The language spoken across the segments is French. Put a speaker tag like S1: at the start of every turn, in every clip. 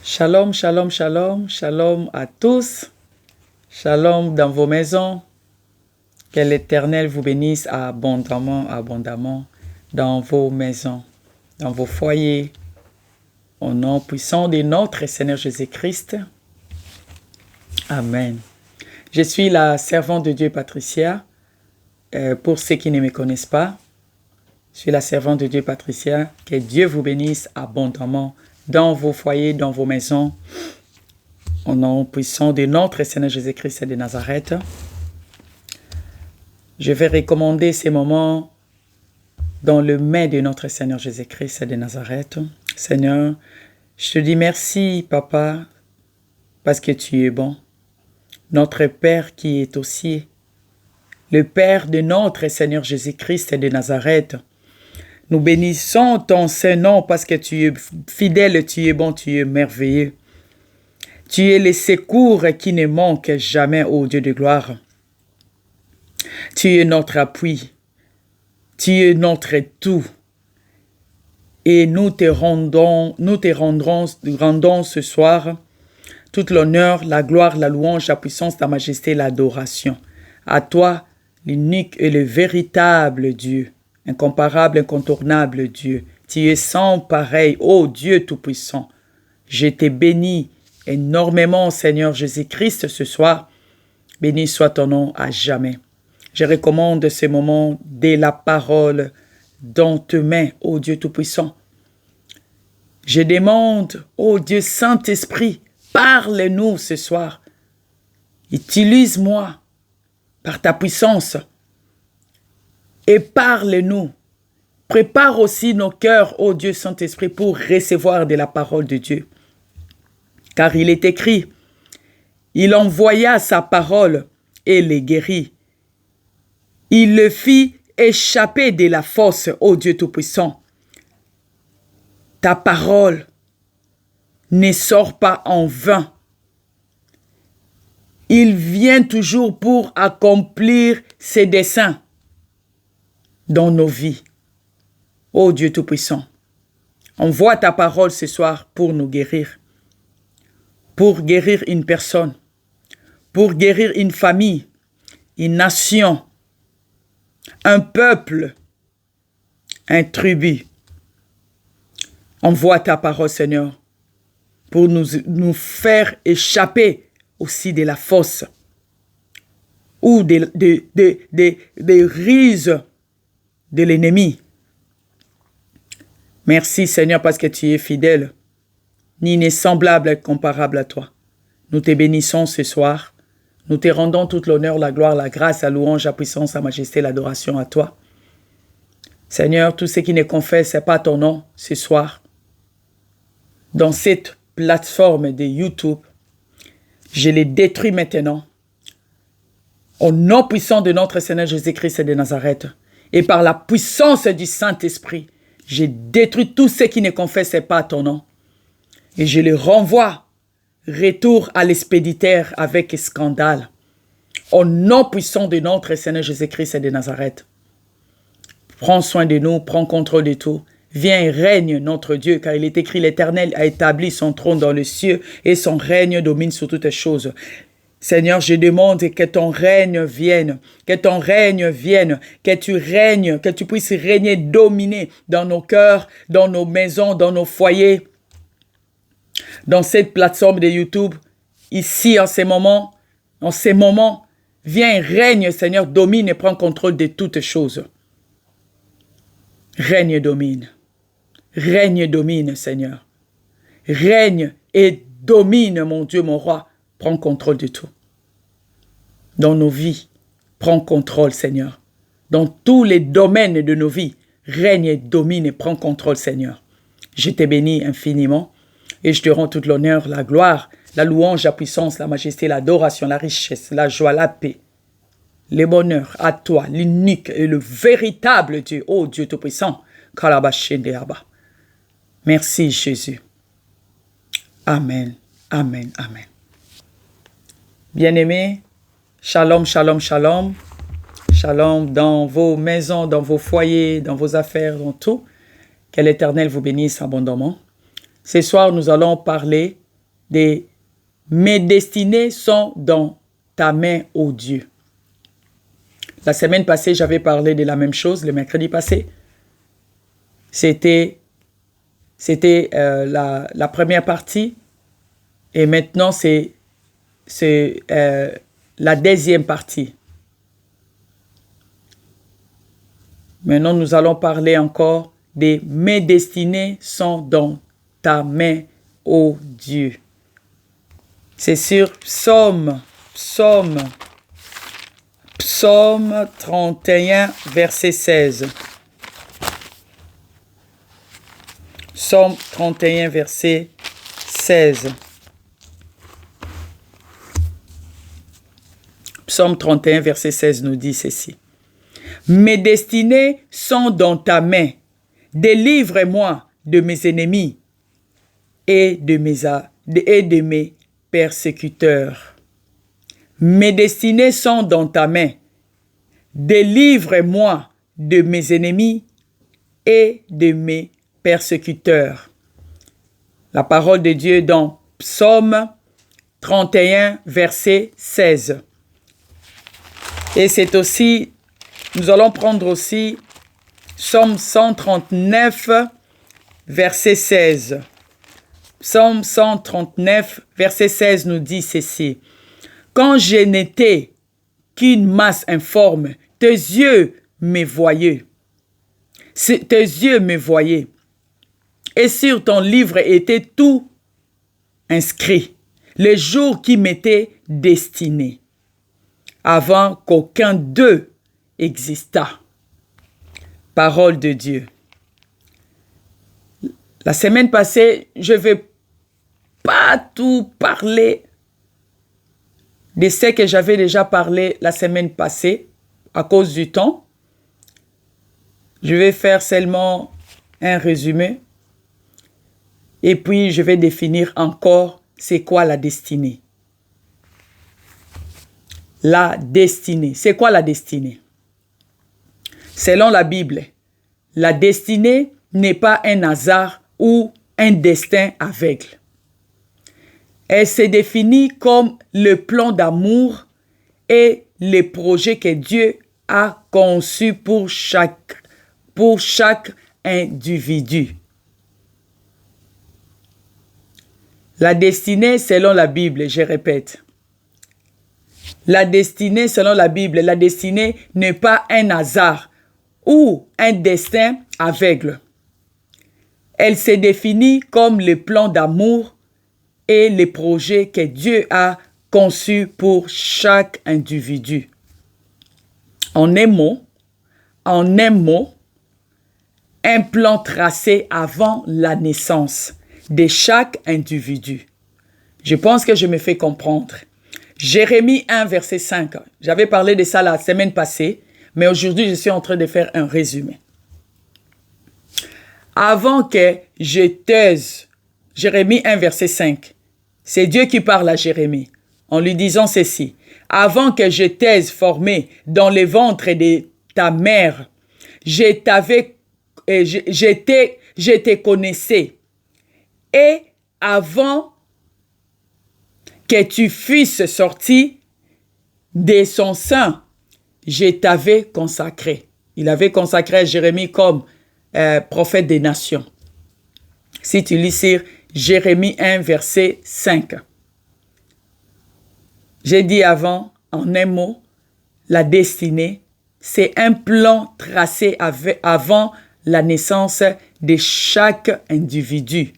S1: Shalom, shalom, shalom, shalom à tous. Shalom dans vos maisons. Que l'Éternel vous bénisse abondamment, abondamment dans vos maisons, dans vos foyers. Au nom puissant de notre Seigneur Jésus-Christ. Amen. Je suis la servante de Dieu Patricia. Pour ceux qui ne me connaissent pas, je suis la servante de Dieu Patricia. Que Dieu vous bénisse abondamment dans vos foyers, dans vos maisons. Au nom puissant de notre Seigneur Jésus-Christ de Nazareth. Je vais recommander ces moments dans le main de notre Seigneur Jésus-Christ de Nazareth. Seigneur, je te dis merci, Papa, parce que tu es bon. Notre Père qui est aux cieux, le Père de notre Seigneur Jésus-Christ de Nazareth. Nous bénissons ton Saint-Nom parce que tu es fidèle, tu es bon, tu es merveilleux. Tu es le secours qui ne manque jamais, ô Dieu de gloire. Tu es notre appui. Tu es notre tout. Et nous te rendons ce soir toute l'honneur, la gloire, la louange, la puissance, ta majesté, l'adoration. À toi, l'unique et le véritable Dieu, incomparable, incontournable Dieu. Tu es sans pareil, ô Dieu tout-puissant. Je te bénis énormément, Seigneur Jésus-Christ, ce soir. Béni soit ton nom à jamais. Je recommande ce moment de la parole dans tes mains, ô Dieu tout-puissant. Je demande, ô Dieu Saint-Esprit, parle-nous ce soir. Utilise-moi par ta puissance et parle-nous. Prépare aussi nos cœurs, ô Dieu Saint-Esprit, pour recevoir de la parole de Dieu. Car il est écrit, il envoya sa parole et les guérit. Il le fit échapper de la fosse, ô Dieu Tout-Puissant. Ta parole ne sort pas en vain. Il vient toujours pour accomplir ses desseins dans nos vies. Ô Dieu Tout-Puissant, envoie ta parole ce soir pour nous guérir. Pour guérir une personne. Pour guérir une famille, une nation, un peuple, un tribu. Envoie ta parole, Seigneur, pour nous faire échapper aussi de la fosse ou des ruses de l'ennemi. Merci, Seigneur, parce que tu es fidèle, ni n'est semblable, comparable à toi. Nous te bénissons ce soir. Nous te rendons toute l'honneur, la gloire, la grâce, la louange, la puissance, la majesté, l'adoration à toi. Seigneur, tous ceux qui ne confessent pas ton nom ce soir, dans cette plateforme de YouTube, je les détruis maintenant. Au nom puissant de notre Seigneur Jésus-Christ de Nazareth, et par la puissance du Saint-Esprit, je détruis tous ceux qui ne confessent pas ton nom. Et je les renvoie. Retour à l'expéditeur avec scandale. Au nom puissant de notre Seigneur Jésus-Christ de Nazareth. Prends soin de nous, prends contrôle de tout. Viens et règne notre Dieu, car il est écrit, l'Éternel a établi son trône dans le ciel et son règne domine sur toutes choses. Seigneur, je demande que ton règne vienne, que ton règne vienne, que tu règnes, que tu puisses régner, dominer dans nos cœurs, dans nos maisons, dans nos foyers, dans cette plateforme de YouTube, ici en ces moments, viens et règne, Seigneur, domine et prends contrôle de toutes choses. Règne et domine, Seigneur. Règne et domine, mon Dieu, mon roi, prends contrôle de tout. Dans nos vies, prends contrôle, Seigneur. Dans tous les domaines de nos vies, règne et domine et prends contrôle, Seigneur. Je te bénis infiniment. Et je te rends toute l'honneur, la gloire, la louange, la puissance, la majesté, l'adoration, la richesse, la joie, la paix, le bonheur à toi, l'unique et le véritable Dieu, ô Dieu Tout-Puissant. Merci Jésus. Amen, amen, amen. Bien-aimés, shalom, shalom, shalom. Shalom dans vos maisons, dans vos foyers, dans vos affaires, dans tout. Que l'Éternel vous bénisse abondamment. Ce soir, nous allons parler Mes destinées sont dans ta main, ô Dieu. La semaine passée, j'avais parlé de la même chose, le mercredi passé. C'était la première partie. Et maintenant, c'est la deuxième partie. Maintenant, nous allons parler encore des mes destinées sont dans ta main, ô Dieu. C'est sur Psaume 31, verset 16. Psaume 31, verset 16. Psaume 31, verset 16 nous dit ceci. Mes destinées sont dans ta main. Délivre-moi de mes ennemis et de mes persécuteurs. Mes destinées sont dans ta main. Délivre-moi de mes ennemis et de mes persécuteurs. La parole de Dieu dans Psaume 31, verset 16. Et c'est aussi, nous allons prendre aussi Psaume 139, verset 16. Psaume 139, verset 16 nous dit ceci. Quand je n'étais qu'une masse informe, tes yeux me voyaient. Tes yeux me voyaient. Et sur ton livre était tout inscrit, les jours qui m'étaient destinés, avant qu'aucun d'eux existât. Parole de Dieu. La semaine passée, je ne vais pas tout parler de ce que j'avais déjà parlé la semaine passée à cause du temps. Je vais faire seulement un résumé et puis je vais définir encore c'est quoi la destinée. La destinée. C'est quoi la destinée? Selon la Bible, la destinée n'est pas un hasard ou un destin aveugle. Elle se définit comme le plan d'amour et les projets que Dieu a conçus pour chaque individu. La destinée selon la Bible, je répète. La destinée selon la Bible, la destinée n'est pas un hasard ou un destin aveugle. Elle se définit comme le plan d'amour et les projets que Dieu a conçus pour chaque individu. En un mot, un plan tracé avant la naissance de chaque individu. Je pense que je me fais comprendre. Jérémie 1, verset 5. J'avais parlé de ça la semaine passée, mais aujourd'hui, je suis en train de faire un résumé. Avant que je taise, Jérémie 1, verset 5, c'est Dieu qui parle à Jérémie en lui disant ceci. Avant que je t'aie formé dans le ventre de ta mère, je te connaissais. Et avant que tu fusses sorti de son sein, je t'avais consacré. Il avait consacré Jérémie comme prophète des nations. Si tu lis sur Jérémie 1, verset 5. J'ai dit avant, en un mot, la destinée, c'est un plan tracé avant la naissance de chaque individu.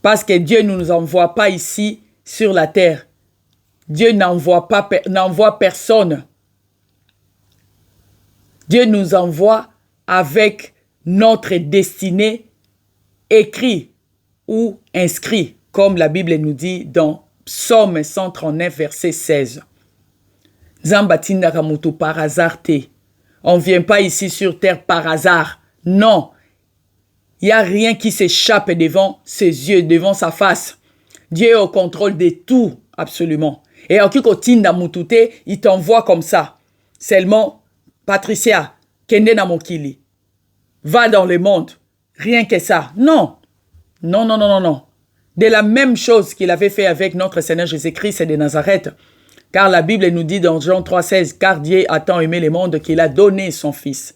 S1: Parce que Dieu ne nous envoie pas ici sur la terre. Dieu n'envoie personne. Dieu nous envoie avec notre destinée écrit ou inscrit, comme la Bible nous dit dans Psaume 139, verset 16. Zambatinda kamutu par hasard te. On ne vient pas ici sur terre par hasard. Non. Il n'y a rien qui s'échappe devant ses yeux, devant sa face. Dieu est au contrôle de tout, absolument. Et en kikotinda mutute, il t'envoie comme ça. Seulement, Patricia, kende na mokili. Va dans le monde. Rien que ça. Non. Non. de la même chose qu'il avait fait avec notre Seigneur Jésus-Christ de Nazareth. Car la Bible nous dit dans Jean 3,16, car Dieu a tant aimé le monde qu'il a donné son Fils.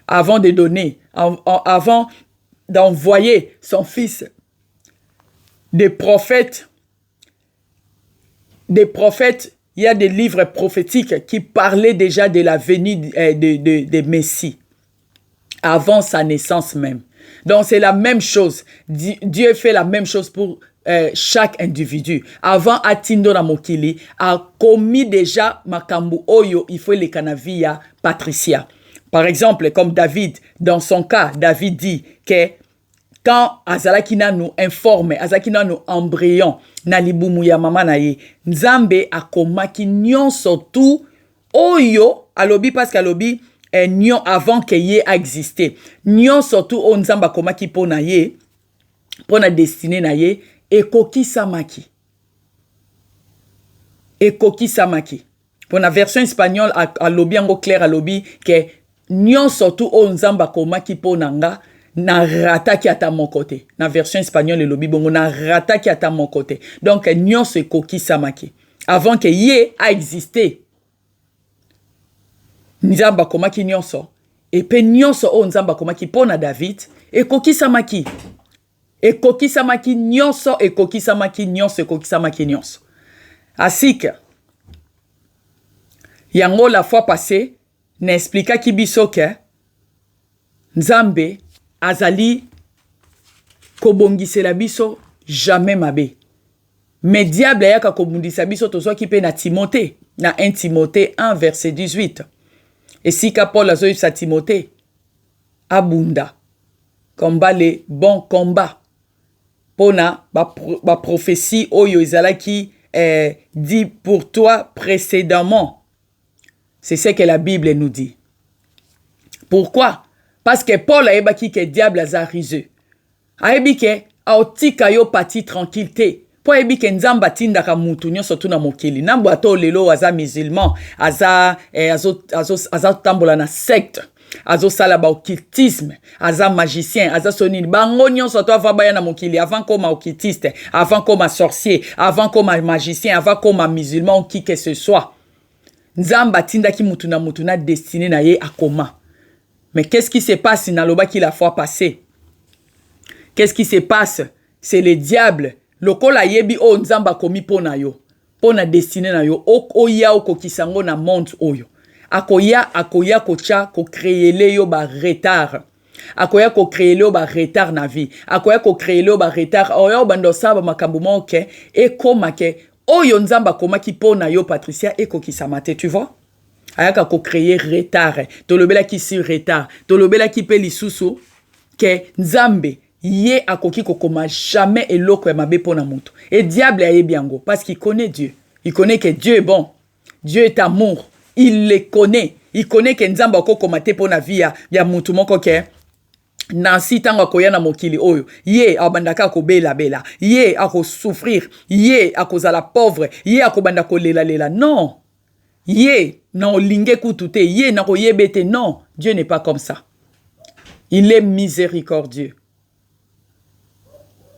S1: Avant de donner, avant d'envoyer son Fils, des prophètes, il y a des livres prophétiques qui parlaient déjà de la venue de Messie, avant sa naissance même. Donc c'est la même chose. Dieu fait la même chose pour chaque individu. Avant Atindo na mokili a commis déjà makambu oyo il faut les canavia Patricia. Par exemple, comme David, dans son cas, David dit que quand Azalakina nous informe, Azalakina nous embryon na libumu ya mama na ye, Nzambe akomaki nyonso tout oyo alobi parce qu'alobi nyon avant que ye a existé. Nyon surtout on Nzamba komaki pona ye, pona destiné na ye, ekoki samaki. Ekoki samaki. Pour la version espagnole, à lobi ango clair à lobi, que nyon surtout on Nzamba komaki pona nga, na rata ki ata mon côté. Na version espagnole, le lobi bongo, na rata ki ata mon côté. Donc, nyon se ekoki samaki. Avant que ye a existé. Nzamba komaki nyonso et pe nyonso o nzamba komaki pona David et koki samaki nyonso et koki samaki nyonso asik yango la fois passée n'expliqua ki biso ke Nzambe azali kobongisela biso jamais mabe mais diable yaka kobundisa biso tozwa ki pe na Timothée na 1 Timothée 1 verset 18. Et si Paul a dit à Timothée, abunda, combat les bons combats. Pona, ba prophétie oyo izala qui dit pour toi précédemment. C'est ce que la Bible nous dit. Pourquoi? Parce que Paul a ébaki que diable a risé. A ébaki que aotika yo pati tranquillité. Po ebi ke nzamba tindaka mutu nyonso tu na mokili. Nambo ato lelo aza musulman, aza tambola na secte, azo sala ba occultisme, aza magicien, aza sonini. Bango nyonso to ava baya na mokili avant koma occultiste, avant koma sorcier, avant koma magicien, avant koma musulman ou qui que ce soit. Nzamba tindaki mutu na destiné na ye akoma. Mais qu'est-ce qui se passe na loba ki la fois passée? Qu'est-ce qui se passe? C'est le diable. Lokola yebi o nzamba komi pona yo. Pona destiné na yo. Oya oko kisango na monde oyo. Akoya kocha ko créer le yo ba retard. Akoya ko créer le yo ba retard na vie. Akoya ko créer le yo ba retard. Oya bando saba makambu moke. E koma ke. Oyo nzamba koma ki pona yo Patricia. E ko kisamate, tu vois? Ayaka ko créer retard. Tolobela ki si retard. Tolobela ki pe lisusu. Ke nzambe. Yé akoki kokoma jamais eloko ya mabe pona mutu. Et diable aye biango parce qu'il connaît Dieu. Il connaît que Dieu est bon. Dieu est amour. Il le connaît. Il connaît que nzamba kokoma te pona vie ya mutu moko ke nansi tanga koya na mokili oyo. Yé abandaka ko bela. Yé ako souffrir. Yé ako zala pauvre. Yé ako banda ko lela. Non. Yé na olinge kutute. Yé na ko yebete. Non. Dieu n'est pas comme ça. Il est miséricordieux.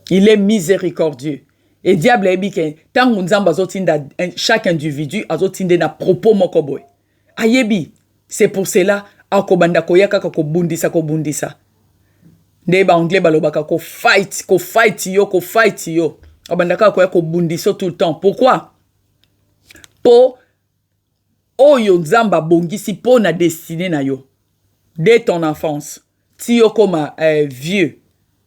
S1: Il est miséricordieux. Et diable est bien tant nzamba zotinda chaque individu azotinde na propos mokoboy. Ayebi, c'est pour cela akobanda koyaka ko bundisa. Ndeba anglais balobaka ko fight yo. Abandaka koyaka ko bundiso tout le temps. Pourquoi? Po oyo nzamba bongisi po na destiné na yo. Dès ton enfance, ti yo comme vieux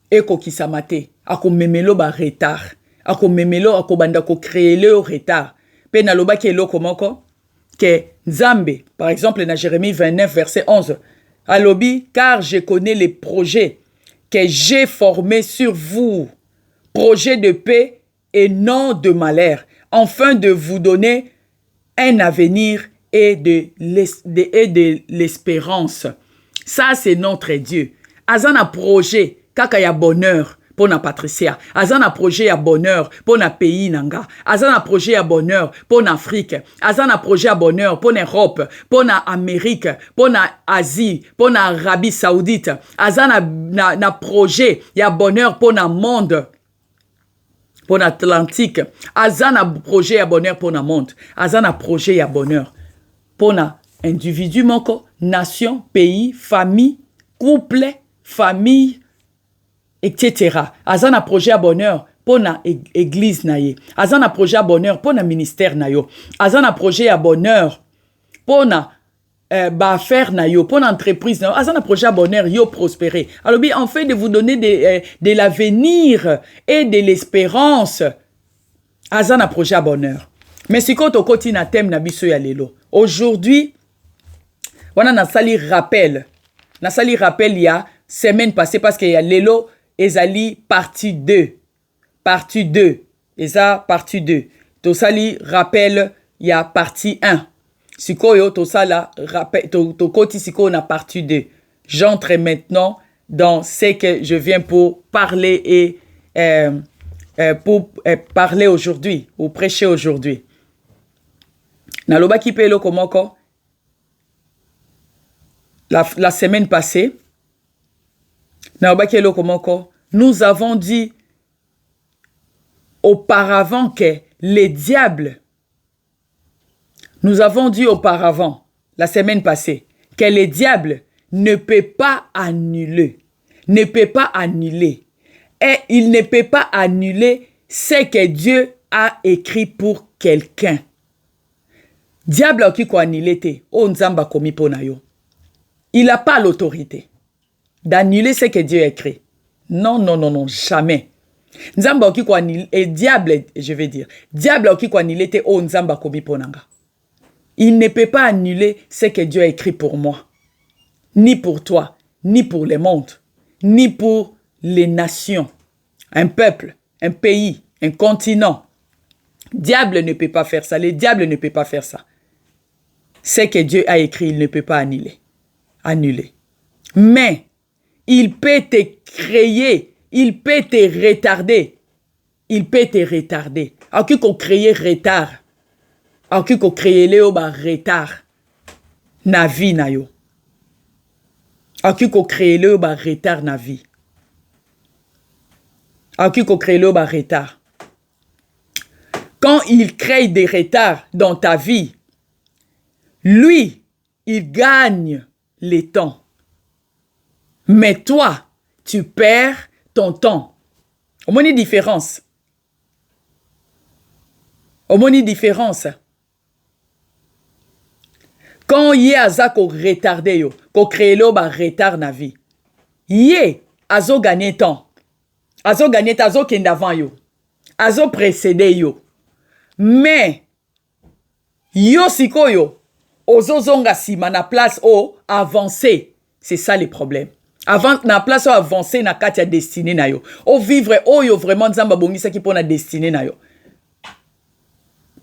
S1: eko kisamate. Ako memelo ba retard. Ako memelo ako banda ko créer le retard. Pe na loba ke lo komoko que Nzambe, par exemple dans Jérémie 29 verset 11, alobi car je connais les projets que j'ai formés sur vous, projets de paix et non de malheur, afin de vous donner un avenir et de l'espérance. Ça c'est notre Dieu. Azana projet kaka ya bonheur. Pour na Patricia, azana projet ya bonheur pour na pays nanga, azana projet ya bonheur pour na Afrique, azana projet ya bonheur pour na Europe, pour na Amérique, pour na Asie, pour na Arabie Saoudite, azana na projet ya bonheur pour na monde. pour l'Atlantique. Azana projet à bonheur pour le monde. Azana projet à bonheur pour l'individu, nation, pays, famille, couple, famille, etc. Azana projet à bonheur pour l'église. Azana projet à bonheur pour le ministère. Azana projet à bonheur pour affaire pour l'entreprise. Azana projet à bonheur yo prospérer. Alors bien, en fait de vous donner de l'avenir et de l'espérance. Azana projet à bonheur. Mais si quand on continue à thème na biso ya lelo. Aujourd'hui, on a sali rappel. Na sali rappel il y a semaine passée parce qu'il y a lelo ezali partie 2. Partie 2. Eza partie 2. To sali rappel il y a partie 1. Sikoyo to sala rappel to koti siko na partie 2. J'entre maintenant dans ce que je viens pour parler et parler aujourd'hui ou prêcher aujourd'hui. Naloba ki pelo komoko la semaine passée. Naloba ki pelo komoko. Nous avons dit auparavant que les diables. Nous avons dit auparavant la semaine passée que les diables ne peut pas annuler. Ne peut pas annuler. Et il ne peut pas annuler ce que Dieu a écrit pour quelqu'un. Diable qui ko annuler te, o nzamba komi pona yo. Il n'a pas l'autorité d'annuler ce que Dieu a écrit. Non, non, non, non, jamais. Nzamba qui ko annuler, diable, je vais dire, diable qui ko annuler te, o nzamba komi ponanga. Il ne peut pas annuler ce que Dieu a écrit pour moi. Ni pour toi, ni pour le monde, ni pour les nations, un peuple, un pays, un continent. Diable ne peut pas faire ça. Le diable ne peut pas faire ça. Ce que Dieu a écrit, il ne peut pas annuler. Annuler. Mais, il peut te créer, il peut te retarder. Il peut te retarder. Alors qu'il crée retard. Alors qu'il crée le retard. Na vie na yo. Alors qu'il crée le retard na vie. Alors qu'il crée le retard. Quand il crée des retards dans ta vie, lui, il gagne les temps. Mais toi, tu perds ton temps. Au moins une différence. Au moins une différence. Quand il y a ça qu'on retardé yo, qu'on crée le retard na vie, yé azo gagné temps. Azo gagné temps, azo kende avant yo. Azo précédé yo. Mais yo sikoyo ozo zonga sima na place o avancer. C'est ça le problème. Avant na place o avancer na katia destiné na yo. O vivre o yo vraiment nzamba bongisa ki pona destiné na yo.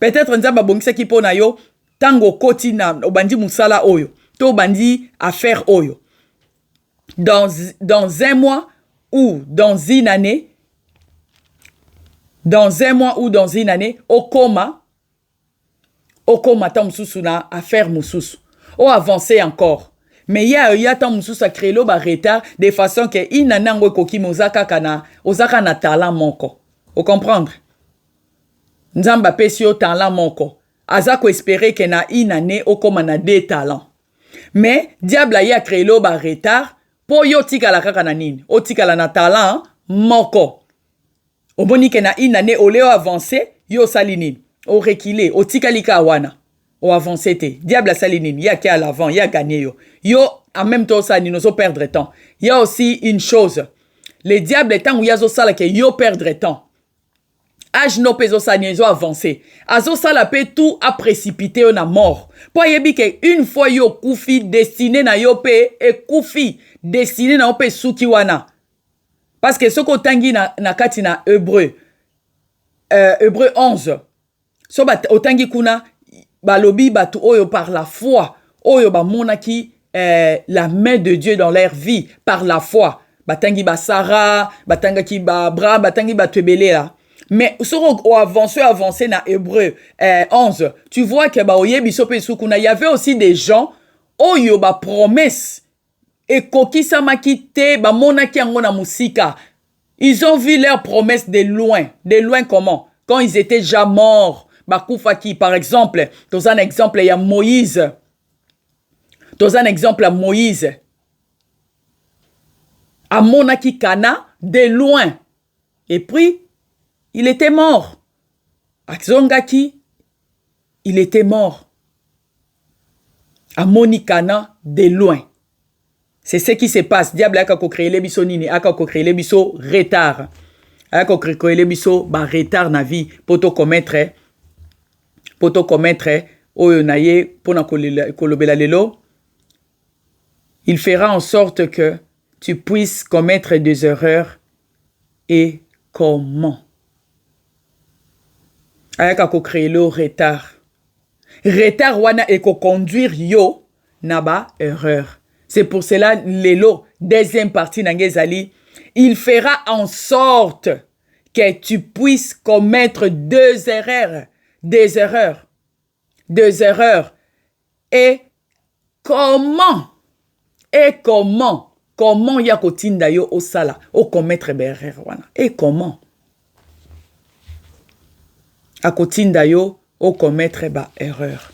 S1: Peut-être nzamba bongisa ki pona yo tango koti na obandi musala oyo. To bandi affaire oyo. Dans un mois ou dans une année, au coma ta mususu na affaire mususu. O avancer encore. Mais il y a ta mususu a créé le retard de façon que inanango koki mozaka na talent monko. Vous comprendre? Nzamba pesio talent monko. Azako espérer que na inane o koma na des talents. Mais diable a créé le retard pour yo tika la kaka na nini. O tika la na talent monko. O boni ke na inane o leo avancer yo salinine. O reculer, o tika lika wana. O avancer te. Diable a salinine, ya ki à l'avant, ya gagné yo. Yo en même temps ça nous perdre temps. Il y a aussi une chose. Les diables temps où ya zo sala ke yo perdre temps. Age no peso sa nizo avancer. Azo sala pe tout a précipité on a mort. Po yebi ke une fois yo koufi destiné na yo pe e koufi destiné na yo pe suki wana. Parce que ce qu'on tangi na kati na Hébreu 11. So otangi kuna balobi batu oyo par la foi. Oyo ba monaki la main de Dieu dans leur vie par la foi. Batangi ba Sarah, batangaki ba Abraham, batangi ba Tebele là. Mais sur avancé na Hébreu 11, tu vois que ba oyebi sope sukuna, il y avait aussi des gens oyo ba promesse et koki samaki te ba monaki yango na musika. Ils ont vu leurs promesses de loin. De loin comment? Quand ils étaient déjà morts. Bakoufaki, par exemple, dans un exemple, il y a Moïse. Dans un exemple, à Moïse. À Monaki Kana, de loin. Et puis, il était mort. À Zongaki, il était mort. À Monikana, de loin. C'est ce qui se passe. Diable a créé les biso nini, a créé les biso retard. A créé les biso ba retard na vie pour te commettre oyo naye pona kolobela lelo. Il fera en sorte que tu puisses commettre des erreurs. Et comment? A créé le retard. Retard wana e conduire yo naba erreur. C'est pour cela, Lelo, deuxième partie d'Angezali, il fera en sorte que tu puisses commettre des erreurs. Et comment? Comment ya kotinda yo au sala, au commettre des erreurs wana? Et comment? A kotinda yo au commettre des erreurs.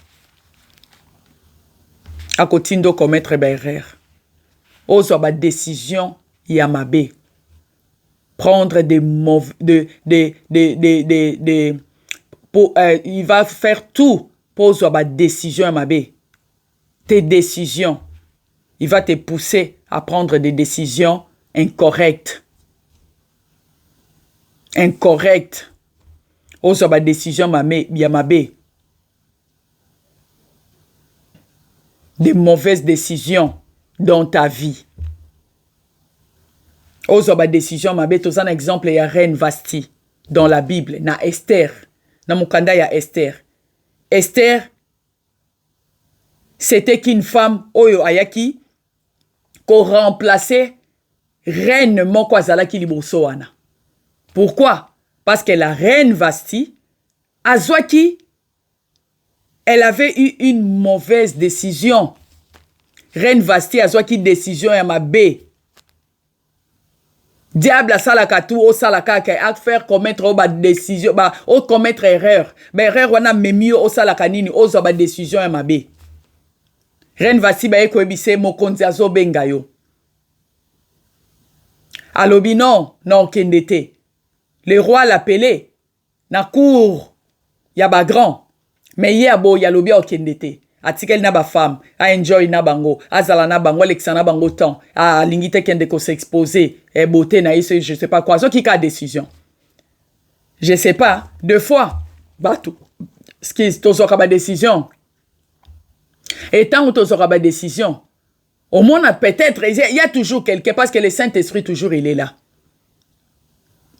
S1: A kotindo commettre des erreurs. Ozo ba décision yamabe. Prendre des mauvais il va faire tout pour ozo ba décision yamabe. Tes décisions, il va te pousser à prendre des décisions incorrectes. Ozo ba décision yamabe. Des mauvaises décisions dans ta vie. Ozoba décision mabe tous un exemple il y a reine Vasti dans la Bible na Esther na mukanda ya Esther. Esther c'était qu'une femme oyo ayaki ko remplacer reine moko azalaki liboso wana. Pourquoi? Parce que la reine Vasti azwaki elle avait eu une mauvaise décision. Reine Vasti a qui décision ya mabe. Diable a salaka tout au salaka a faire commettre au décision au commettre erreur. Mais erreur wana memio au salaka nini au ba décision ya mabe. Reine Vasti ba eko ebise mokonzi azo benga yo. Alobi non kendete. Le roi l'appelait na cour ya ba grand. Mais hier bo ya lobi okendete. Atikel na ba femme, a enjoy na bango, azala na bango, Alexandra bango temps, a lingite kende ko s'exposer, et beauté na ici, je sais pas quoi. So qui a décision? Je sais pas, deux fois. Batou. Ce qui est ba décision. Et tant que tu ba décision, au moins peut-être il y a toujours quelqu'un parce que le Saint-Esprit toujours il est là.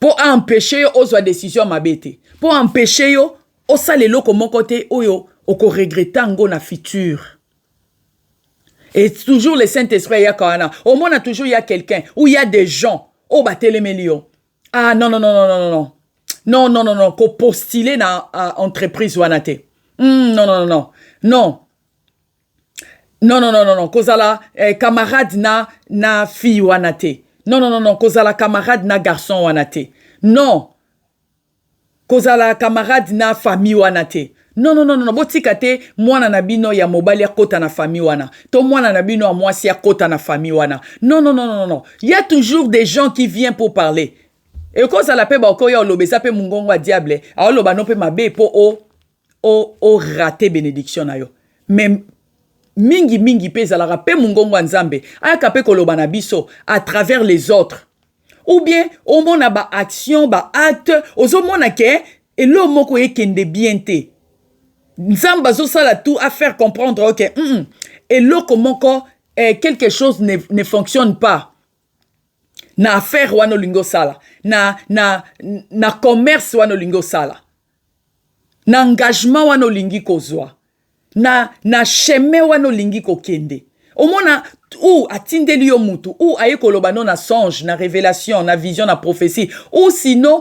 S1: Pour empêcher aux décisions mabete. Pour empêcher yo au salelo comme côté oyo oko regretter ngo na futur. Et toujours le Saint-Esprit ya kana. Au moins toujours il y a quelqu'un ou il y a des gens au batele melio. Ah non ko postuler na entreprise wanate. Non. Kozala camarade na fille wanate. Non, kozala camarade na garçon wanate. Non. Kozala camarade na famille wanate. Non. Botikate mwana na bino ya mobali ya kota na famille wana. To mwana na bino ya mwasi ya kota na famille wana. Non. Il y a toujours des gens qui viennent pour parler. Et quand ça l'appelle ba ko ya lobesa pe mungongo a diable. A loba no pe mabe po o rater bénédiction na yo. Mais mingi pe zalara pe mungongo nzambe. Ayaka pe koloba na biso à travers les autres. Ou bien au mona ba action ba acte ozo mona ke et le moko ekende bien te. Nzamba zo sala tout à faire comprendre OK. Et le komoko quelque chose ne fonctionne pas. Na affaire wano lingo sala, na commerce wano lingo sala. Na engagement wano lingi kozwa. Na chemin wano lingi kokende. Omona ou atindeli yo mutu ou aye kolobano na songe, na révélation, na vision, na prophétie ou sinon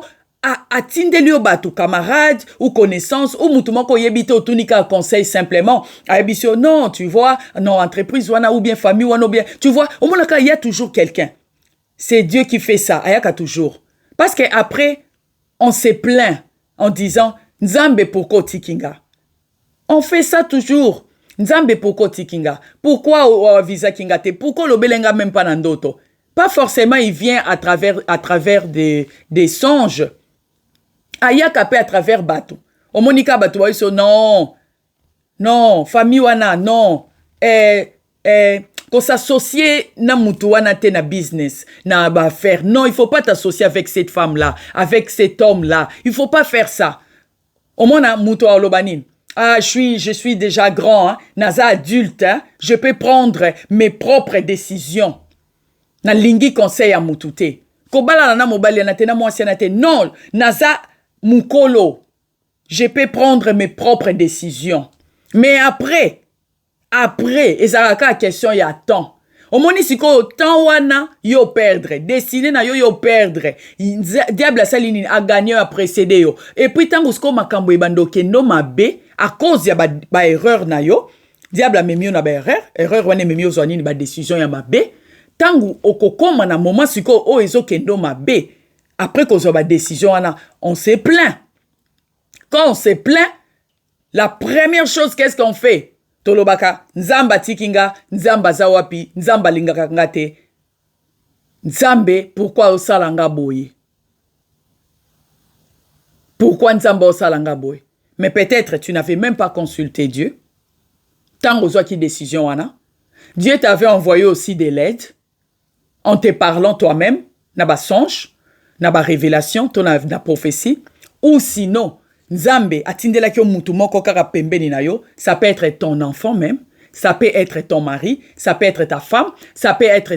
S1: atindeli yo batu camarade ou connaissance ou mutu moko yebite otunika conseil simplement ayebisio non tu vois non entreprise wana ou bien famille wana ou bien tu vois omona ka il y a toujours quelqu'un. C'est Dieu qui fait ça ayaka toujours Parce qu'après, on se plaint en disant, Nzambe pourquoi tikinga? On fait ça toujours. Nzambe pourquoi tikinga? Pourquoi visa kingate? Pourquoi le belenga même pas nandoto? Pas forcément il vient à travers des songes. Ayakape à travers bateau. Omonika bateau, non. Non, famille wana, non. Qu'on s'associe na mutu wana te na business, na affaire. Non, il faut pas t'associer avec cette femme-là, avec cet homme-là. Il faut pas faire ça. Au moins, mutu a olobanin. Ah, je suis déjà grand, hein. Naza adulte, hein. Je peux prendre mes propres décisions. Na lingi conseil à mutute. Kobala na mobali na te na mwasi na te. Non, naza mukolo. Je peux prendre mes propres décisions. Mais après, ezalaka question ya temps. Omoni siko temps wana yo perdre, destiné na yo perdre. Diable salini a gagné a précédé yo. Et puis tango siko makambo ebando kendo mabe à cause ya ba erreur na yo. Diable a memio na ba erreur wana memio zoni ba décision ya mabe. Tango okokoma na moment siko o ezo kendo mabe. Après qu'on a ba décision wana, on se plaint. Quand on se plaint, la première chose qu'est-ce qu'on fait? Tolobaka, Nzamba tikinga, Nzamba zawapi, Nzamba lingaka ngate. Nzambe, pourquoi osalanga boye? Pourquoi Nzamba osalanga boye? Mais peut-être tu n'avais même pas consulté Dieu. Tant aux qui décision wana. Dieu t'avait envoyé aussi de l'aide en te parlant toi-même, naba songe, naba révélation, ton na prophétie, ou sinon Nzambe atindela kyo mutu moko kaka pembeni na yo, ça peut être ton enfant même, ça peut être ton mari, ça peut être ta femme, ça peut être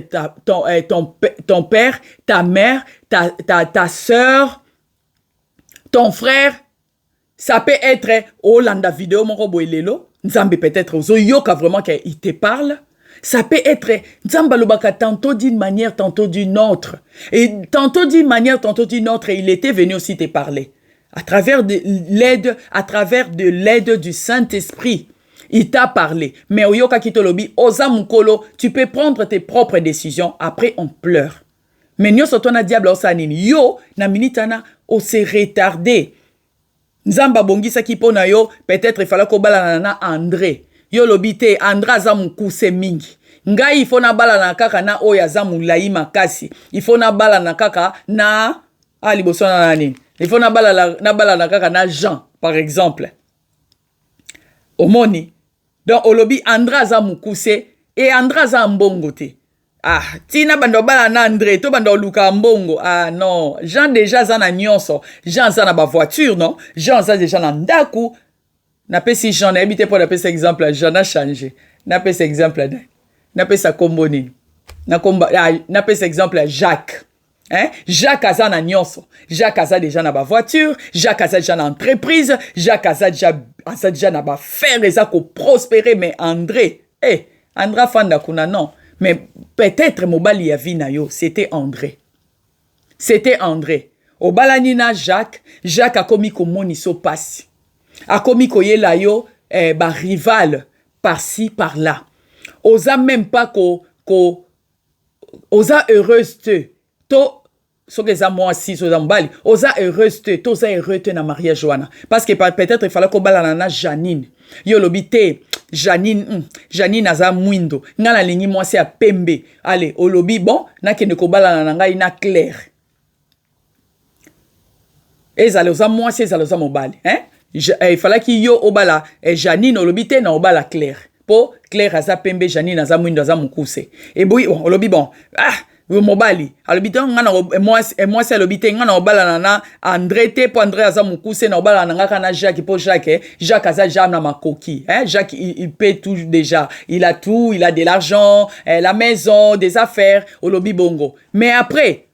S1: ton père, ta mère, ta sœur, ton frère, ça peut être Olanda vidéo moko boelelo, Nzambe peut-être ozo yoka vraiment qu'il te parle. Ça peut être Nzamba lobaka tantôt d'une manière, tantôt d'une autre. Et tantôt d'une manière, tantôt d'une autre, et il était venu aussi te parler. À travers de l'aide du Saint-Esprit, il t'a parlé. Mais oyoka kitolobi, oza mukolo, tu peux prendre tes propres décisions. Après, on pleure. Mais nyo sotona diable osanini. Yo, na minitana, o se retardé. Nzamba bongisa kipo na yo, peut-être il fallait ko bala na André. Yo lobite, André aza mukuse mingi. Ngai il faut na bala na kaka na oya aza mulai makasi. Il faut na bala na kaka na liboso na nani. Il faut na bala na kaka na Jean, par exemple. Omoni. Donc, olobi André aza mukuse et André aza mbongo te. Ah, tina bando bala na André, to bando luka mbongo. Ah non, Jean déjà aza na nyonso. Jean aza na ba voiture, non? Jean aza déjà na ndaku. Na pe si Jean, na habité pour na pe cet exemple, Jean a changé. Na pe cet exemple, na pe sa komboni. Na pe cet exemple, Jacques. Hein? Jacques aza na nyonso. Jacques aza déjà na ba voiture, Jacques aza déjà na entreprise, Jacques aza déjà na ba faire eza ko prospérer, mais André, André fanda kuna non, mais peut-être mobali ya vi na yo, c'était André. C'était André. Obalani na Jacques a komi ko moniso passe. A komi ko yela yo ba rival par-ci par-là. Oza même pas oza heureuse te. To sokeza moi si so zambali oza heureuse te toza heureux te na mariage wana parce que peut-être il fallait ko balana na Janine yo lobite Janine aza mwindo ngala lingi moi c'est a pembe allez olobi bon na kende ko balana na ngai na Claire ezale oza moi c'est ezale oza mobali hein il fallait ki yo obala Janine olobite na obala Claire po Claire aza pembe Janine aza mwindo aza mukuse et boy olobi bon mobali alobita ngana moi c'est alobita ngana obala na André te po André aza mukuse na obala na ngaka na Jacques po Jacques aza jam na makoki hein Jacques il paie tout déjà il a tout il a de l'argent la maison des affaires olobi bongo mais après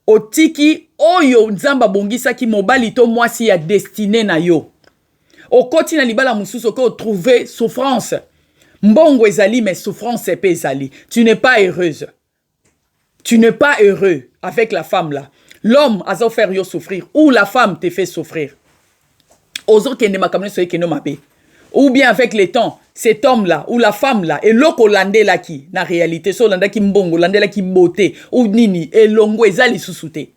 S1: otiki oyo nzamba bongisa ki mobali to moi si ya destiné na yo okoti na libala mususu ko trouver souffrance mbongo ezali mais souffrance pe ezali tu n'es pas heureuse. Tu n'es pas heureux avec la femme là. L'homme a offert yo souffrir ou la femme te fait souffrir. Ou bien avec le temps, cet homme là ou la femme là et loko lande la ki na réalité so landa ki mbongo lande la ki beauté ou nini et longo ezali susute.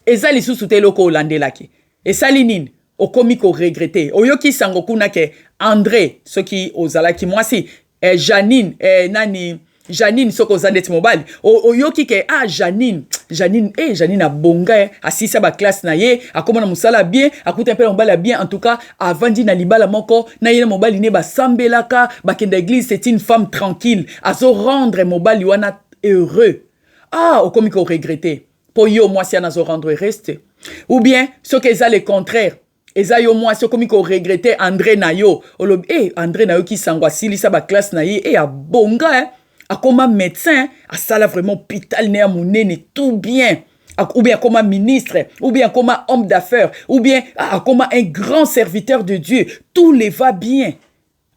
S1: eza lisusu te loko olandelaki esali nini okomi ko regretter oyoki sango kuna ke André soki ozalaki mwasi Janine nani Janine soko oza ndeti mobali oyoki ke Janine abonga asisa ba classe na ye akoma na musala bien akuta mpe na mobali bien en tout cas avandi na libala moko na ye na mobali ne basambelaka bakenda église c'est une femme tranquille azo rendre mobali wana heureux okomi ko regretter po yo mwasi anazo rendre heureux ou bien soki eza le contraire eza yo mwasi okomi ko regretter André na yo olobi André na yo ki sango asilisa ba classe na ye abonga akoma médecin asala vraiment hôpital ne ya monene tout bien ou bien comme un ministre ou bien comme un homme d'affaires ou bien comme un grand serviteur de Dieu tout les va bien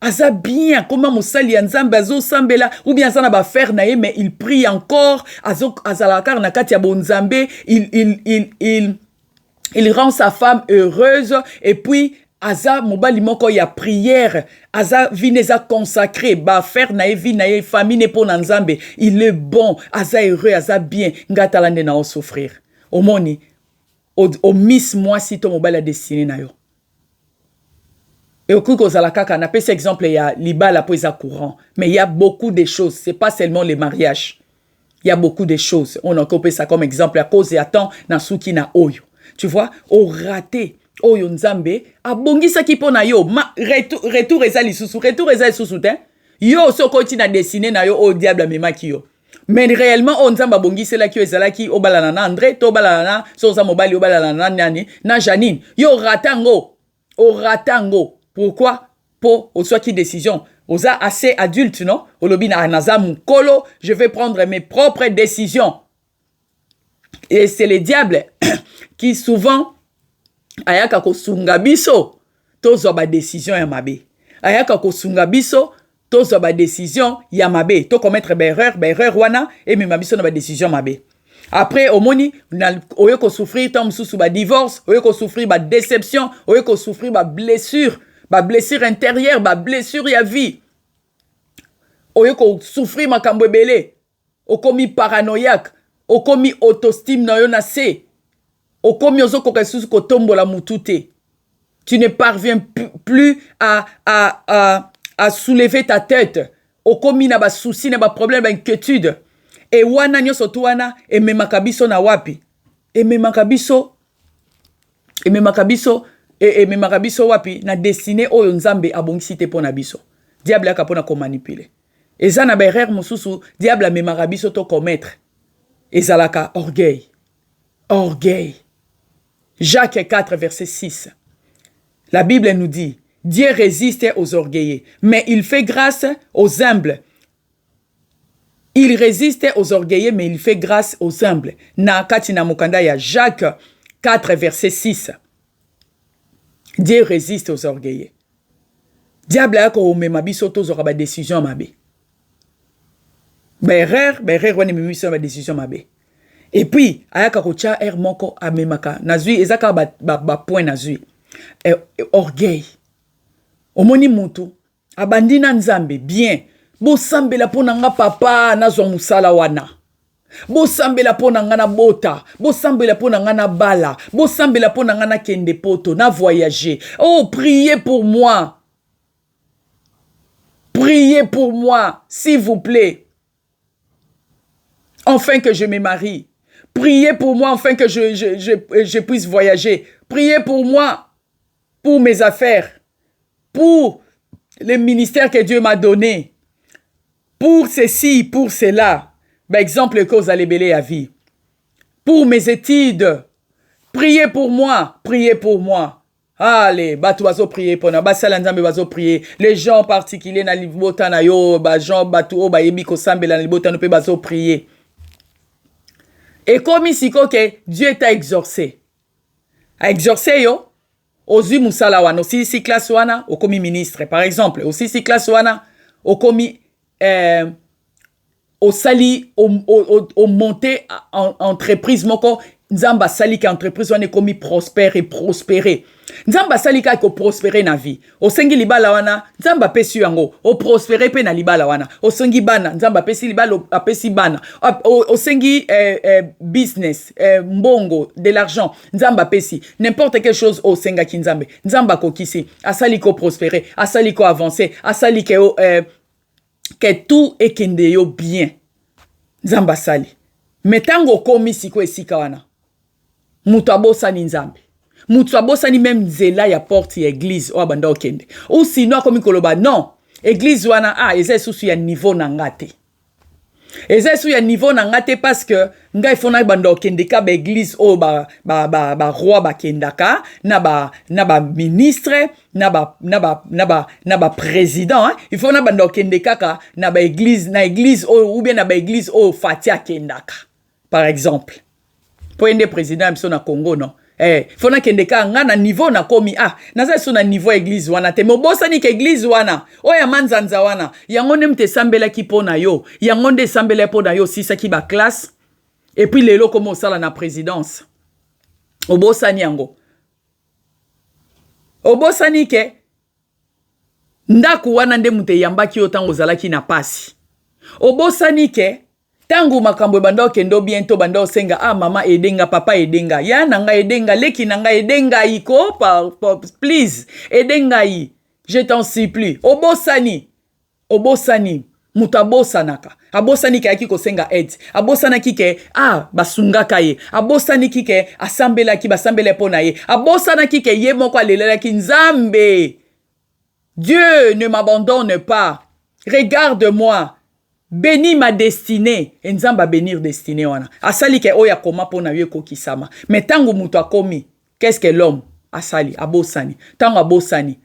S1: aza bien comme mosali ya nzambe azo sambela ou bien aza na ba faire na ye mais il prie encore azala kar na kati ya bonzambe il rend sa femme heureuse et puis aza mobali moko ya prière aza vineza consacré ba faire na vie na famille ne po nzambe il est bon aza heureux aza bien ngata lande na o souffrir omoni o miss moi si to mobali a destiné na yo et au coup kozala kaka na pese exemple ya libala po eza courant mais il y a beaucoup de choses c'est pas seulement les mariages il y a beaucoup de choses on a copé ça comme exemple à cause ya temps na suki na oyo tu vois au raté oyo nzambe abongisaki mpo na yo retour eza lisusu te yo sokoti na dessiné na yo o diable amemaki yo mais réellement o nzambe abongiselaki yo ezalaki obalana na André to obalana na soza mobali obalana na nani na Janine yo ratango pourquoi po oswaki décision oza assez adulte non olobi na naza mukolo je vais prendre mes propres décisions et c'est le diable qui souvent ayaka kosunga biso tozwa ba décision ya mabe ayaka kosunga biso tozwa ba décision ya mabe to commettre erreur wana et même biso na ba décision mabe après omoni oyeko souffrir tant mususu ba divorce oyeko souffrir ba déception oyeko souffrir ba blessure intérieure ba blessure ya vie oyeko souffrir makambo ebele okomi paranoïaque okomi autoestime na yo na se okomi ozokoka susu kotombola mutute tu ne parviens plus à soulever ta tête okomi na ba souci na ba problème ba inquiétude et wana nyoso to wana ememaka biso na wapi ememaka biso wapi na destiné oyo nzambe abongisi te pona biso diable aka pona ko manipuler eza na ba erreur mususu diable amemaka biso to commettre ezalaka orgueil Jacques 4 verset 6 la Bible nous dit Dieu résiste aux orgueilleux mais il fait grâce aux humbles. Il résiste aux orgueilleux mais il fait grâce aux humbles. Na kati na mukanda ya Jacques 4 verset 6 Dieu résiste aux orgueilleux. Diable ako omema biso tozora ba décision mabe. Ba erreur wana memi biso ba décision mabe. Et puis ayaka kocha moko amemaka nazui ezaka ba point nazui orgueil omoni mutu abandina nzambe bien bosambela pona nga papa nazwa musala wana bosambela pona nga na bota bosambela pona nga na bala bosambela pona nga na kende poto na voyager priez pour moi s'il vous plaît enfin que je me marie. Priez pour moi afin que je puisse voyager. Priez pour moi, pour mes affaires, pour le ministère que Dieu m'a donné, pour ceci, pour cela. Par exemple, que vous allez belé à vie. Pour mes études, priez pour moi. Allez, batu bazo prier pour na basala nzambe bazo prier. Les gens particuliers na libota na yo, ba gens batu o ba yebi ko sambela na libota no pe bazo prier. Et comme ici que Dieu t'a exorcé. A exorcé yo, ozu musala wana, aussi si classe wana, o komi ministre par exemple, aussi si classe wana, o komi au sali au monter entreprise moko nzamba salika entreprise wana komi prospère et prospérer. Nzamba salika ko prospérer na vie. Osengi libala wana nzamba pesi yango o prospérer pe na libala wana. Osengi bana nzamba pesi libala apesi bana. Osengi business mbongo de l'argent nzamba pesi n'importe quelle chose osenga ki nzambe. Nzamba ko kisi asaliko prospérer, asaliko avancer, asaliko que tout ekende yo bien. Nzamba sali. Metango komi siko esika wana. Mutu abosani nzambe. Mutu abosani même nzela ya porte ya église o abanda okende. Ou sinon akomi koloba non. Église wana eza susu ya niveau na ngate. Eza susu ya niveau na ngate parce que nga ifona banda okende ka ba église o ba roi ba kendaka na ba ministre na ba président il faut na banda okende kaka na ba église ou bien na ba église o fatia kendaka par exemple. Pour un des présidents na Congo non fona kendeka nga na niveau na komi naza so na niveau église wana te mobosani ke église wana oya manzanza wana yango ne mte sambela ki pona yo yango nde sambela pona yo sisa ki ba classe et puis lelo komo sala na présidence obosani yango obosani ke ndaku wana nde mte yambaki yo tango zalaki na pasi obosani ke tangu makambo banda okendo bientôt banda osenga mama edenga papa edenga ya nanga edenga leki nanga edenga iko please edenga yi je t'en supplie obosani mutu abosanaka abosani ke aki kosenga aide abosanaki ke basungaka ye abosanaki ke asambelaki basambele pona ye abosanaki ke ye moko alelelaki nzambe. Dieu ne m'abandonne pas, regarde-moi, bénis ma destinée. Et nzamba bénir destinée wana. Asali ke oya koma pona ye kokisama. Mais tango mutu akomi, qu'est-ce que l'homme asali abosani. Tango abosani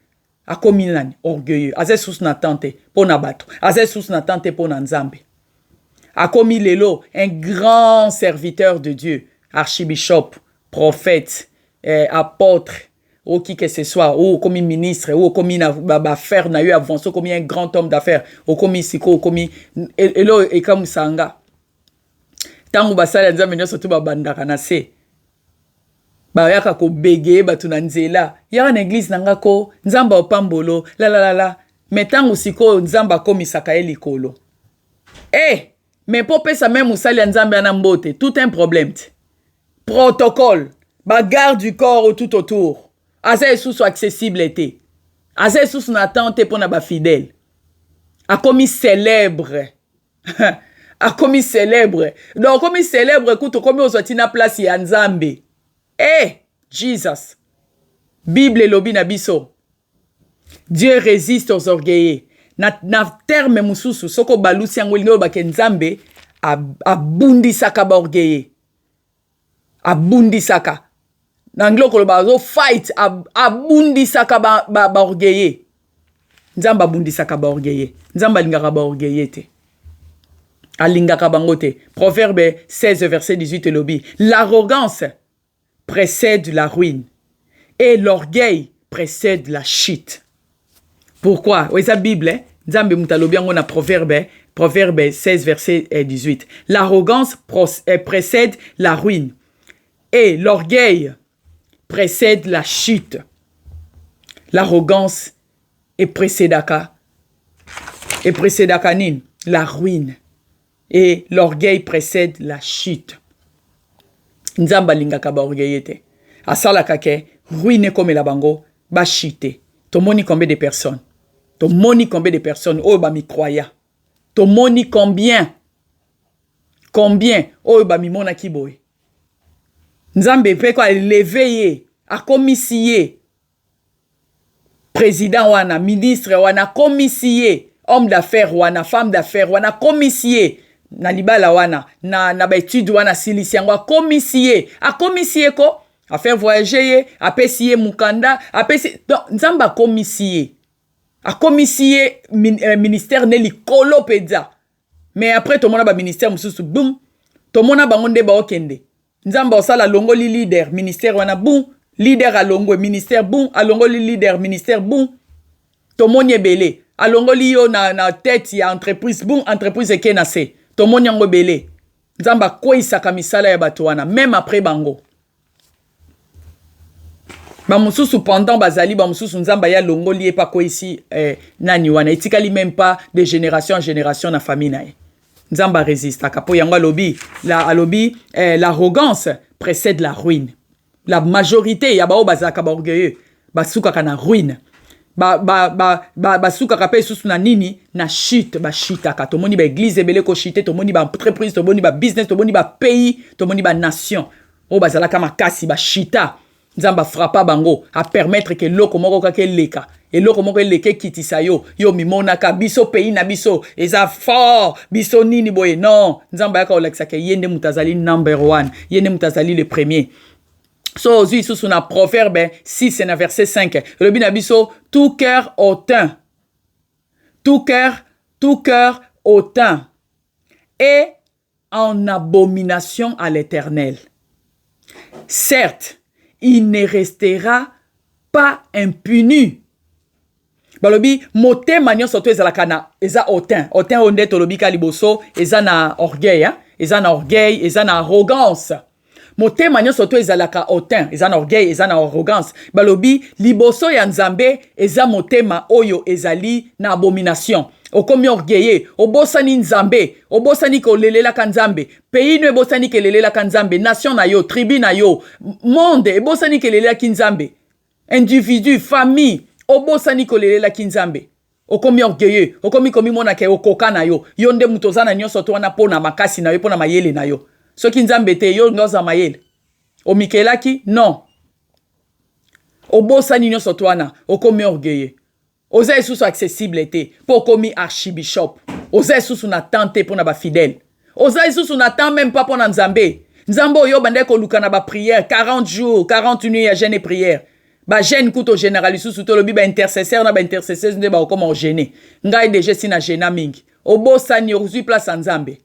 S1: akomi nani orgueilleux. Aze sous na tante pona bato. Aze sous na tante pona nzambe. Akomi lelo un grand serviteur de Dieu, archibishop, prophète, apôtre, ou qui que ce soit, ou comme ministre, ou comme affaire na eu avancé, comme un grand homme d'affaires, ou comme siko, comme elo et comme sanga. Tango basala nzambe nyoso tu babandaka na se. Ba yaka ko bege batu na nzela. Ya na église nanga ko nzamba opambolo la. Mais tango siko nzamba komisaka elikolo. Mais pour pesa même usali nzambe na mbote, tout un problème. Protocole, bagarre du corps tout autour. Aze sous accessible été. Aze sous n'attente pour na ba fidèle. A commis célèbre. A commis célèbre. Donc commis célèbre écoute comme on soit na place ya nzambe. Jesus. Bible lobi na biso. Dieu résiste aux orgueilleux. Na terme mususu soko balusi yango lingo ba nzambe abundisaka ba orgueilleux. Abundisaka. Nanglo koloba zo fight abundisaka ba orgueilleux. Nzamba abundisaka ba orgueilleux. Nzamba lingaka ba orgueilleux te. Alingaka bango te. Proverbe 16 verset 18 lobi. L'arrogance précède la ruine et l'orgueil précède la chute. Pourquoi? Oui, ça Bible, Nzambe mutalobi yango na proverbe 16 verset 18. L'arrogance précède la ruine et l'orgueil précède la chute. L'arrogance est précédaka nin, la ruine. Et l'orgueil précède la chute. Nzamba lingaka ba orgueillete. Asalaka ke ruine comme la bango ba chite. Tomoni combien de personnes? Tomoni combien de personnes? Oh ba mi croya. Tomoni combien? Combien? Oh ba mi mona kiboy. Nzambe pe kwa l'éveiller, a commissionner président wana, ministre wana, commissionner homme d'affaires wana, femme d'affaires wana, commissionner na libala wana, na ba étude wana silisi yango, a commissionner ko, a faire voyager, a pesier mukanda, a pesier, donc nzamba commissionner. A commissionner ministère ne li kolopedza. Mais après tout le monde a ba ministère mususu boum, tout le monde a ba ngonde ba okende. Nzamba osala longo li leader ministère wana boum, leader a longo ministère boum, a longo li leader ministère boum. Tomonye belé, a longo li yo na tête ya entreprise boum, entreprise kenase. Tomonye ngo belé. nzamba kweyisaka misala ya bato wana même après bango bamosusu pendant bazali bamosusu nzamba ya longoli epa kweyisi nani wana etikali même pas de génération en génération na famille na ye nzamba résistaka po yango alobi l'arrogance précède la ruine. La majorité ya bao bazalaka baorgueilleux basukaka na ruine basukaka pe susu na nini na chute bashitaka tomoni baeglise ebele koshite tomoni baentreprise tomoni babusiness tomoni bapays tomoni banation oyo bazalaka makasi bashita nzamba frappa bango a permettre ke eloko moko kaka eleka eloko moko eleka ekitisa yo mimonaka biso pays na biso eza fort biso nini boye non nzamba yaka olakisaka ye nde mutu azali number 1 ye nde mutu azali le premier. So ozwi lisusu na proverbe 6 na verset 5 elobi na biso tout cœur hautain est en abomination à l'Éternel. Certes, il ne restera pas impuni. Balobi motema nyonso to ezalaka na eza hautain oyo nde tolobi ka liboso eza na orgueil eza na arrogance. Motema nyonso to ezalaka hautain eza na orgueil eza na arrogance balobi liboso ya nzambe eza motema oyo ezali na abomination okomi orgueilleux obosani nzambe obosani kolelelaka nzambe pays no ebosani kelelelaka nzambe nation na yo tribu na yo monde ebosani kelelelaki nzambe individu famille obosani kolelelaki nzambe okomi orgueilleux okomi komimona ke okoka na yo nde mutu oza na nyonso to wana mpona makasi na yo mpona mayele na yo soki nzambe te yo ngoza mayele omikelaki non obosani nyonso to wana okomi orgueilleux oza esusu accessible te po okomi archibishop oza esusu na temps te mpona bafidèle oza esusu na temps même pas mpona nzambe oyo bandeki koluka na baprière 40 jours 40 nuits ya jeûne et prière bagene kuta ogénéral lisusu tolobi baintercesseur na baintercesseuse nde bakokoma ogene ngai deja si na gena mingi obosani ozwi place ya nzambe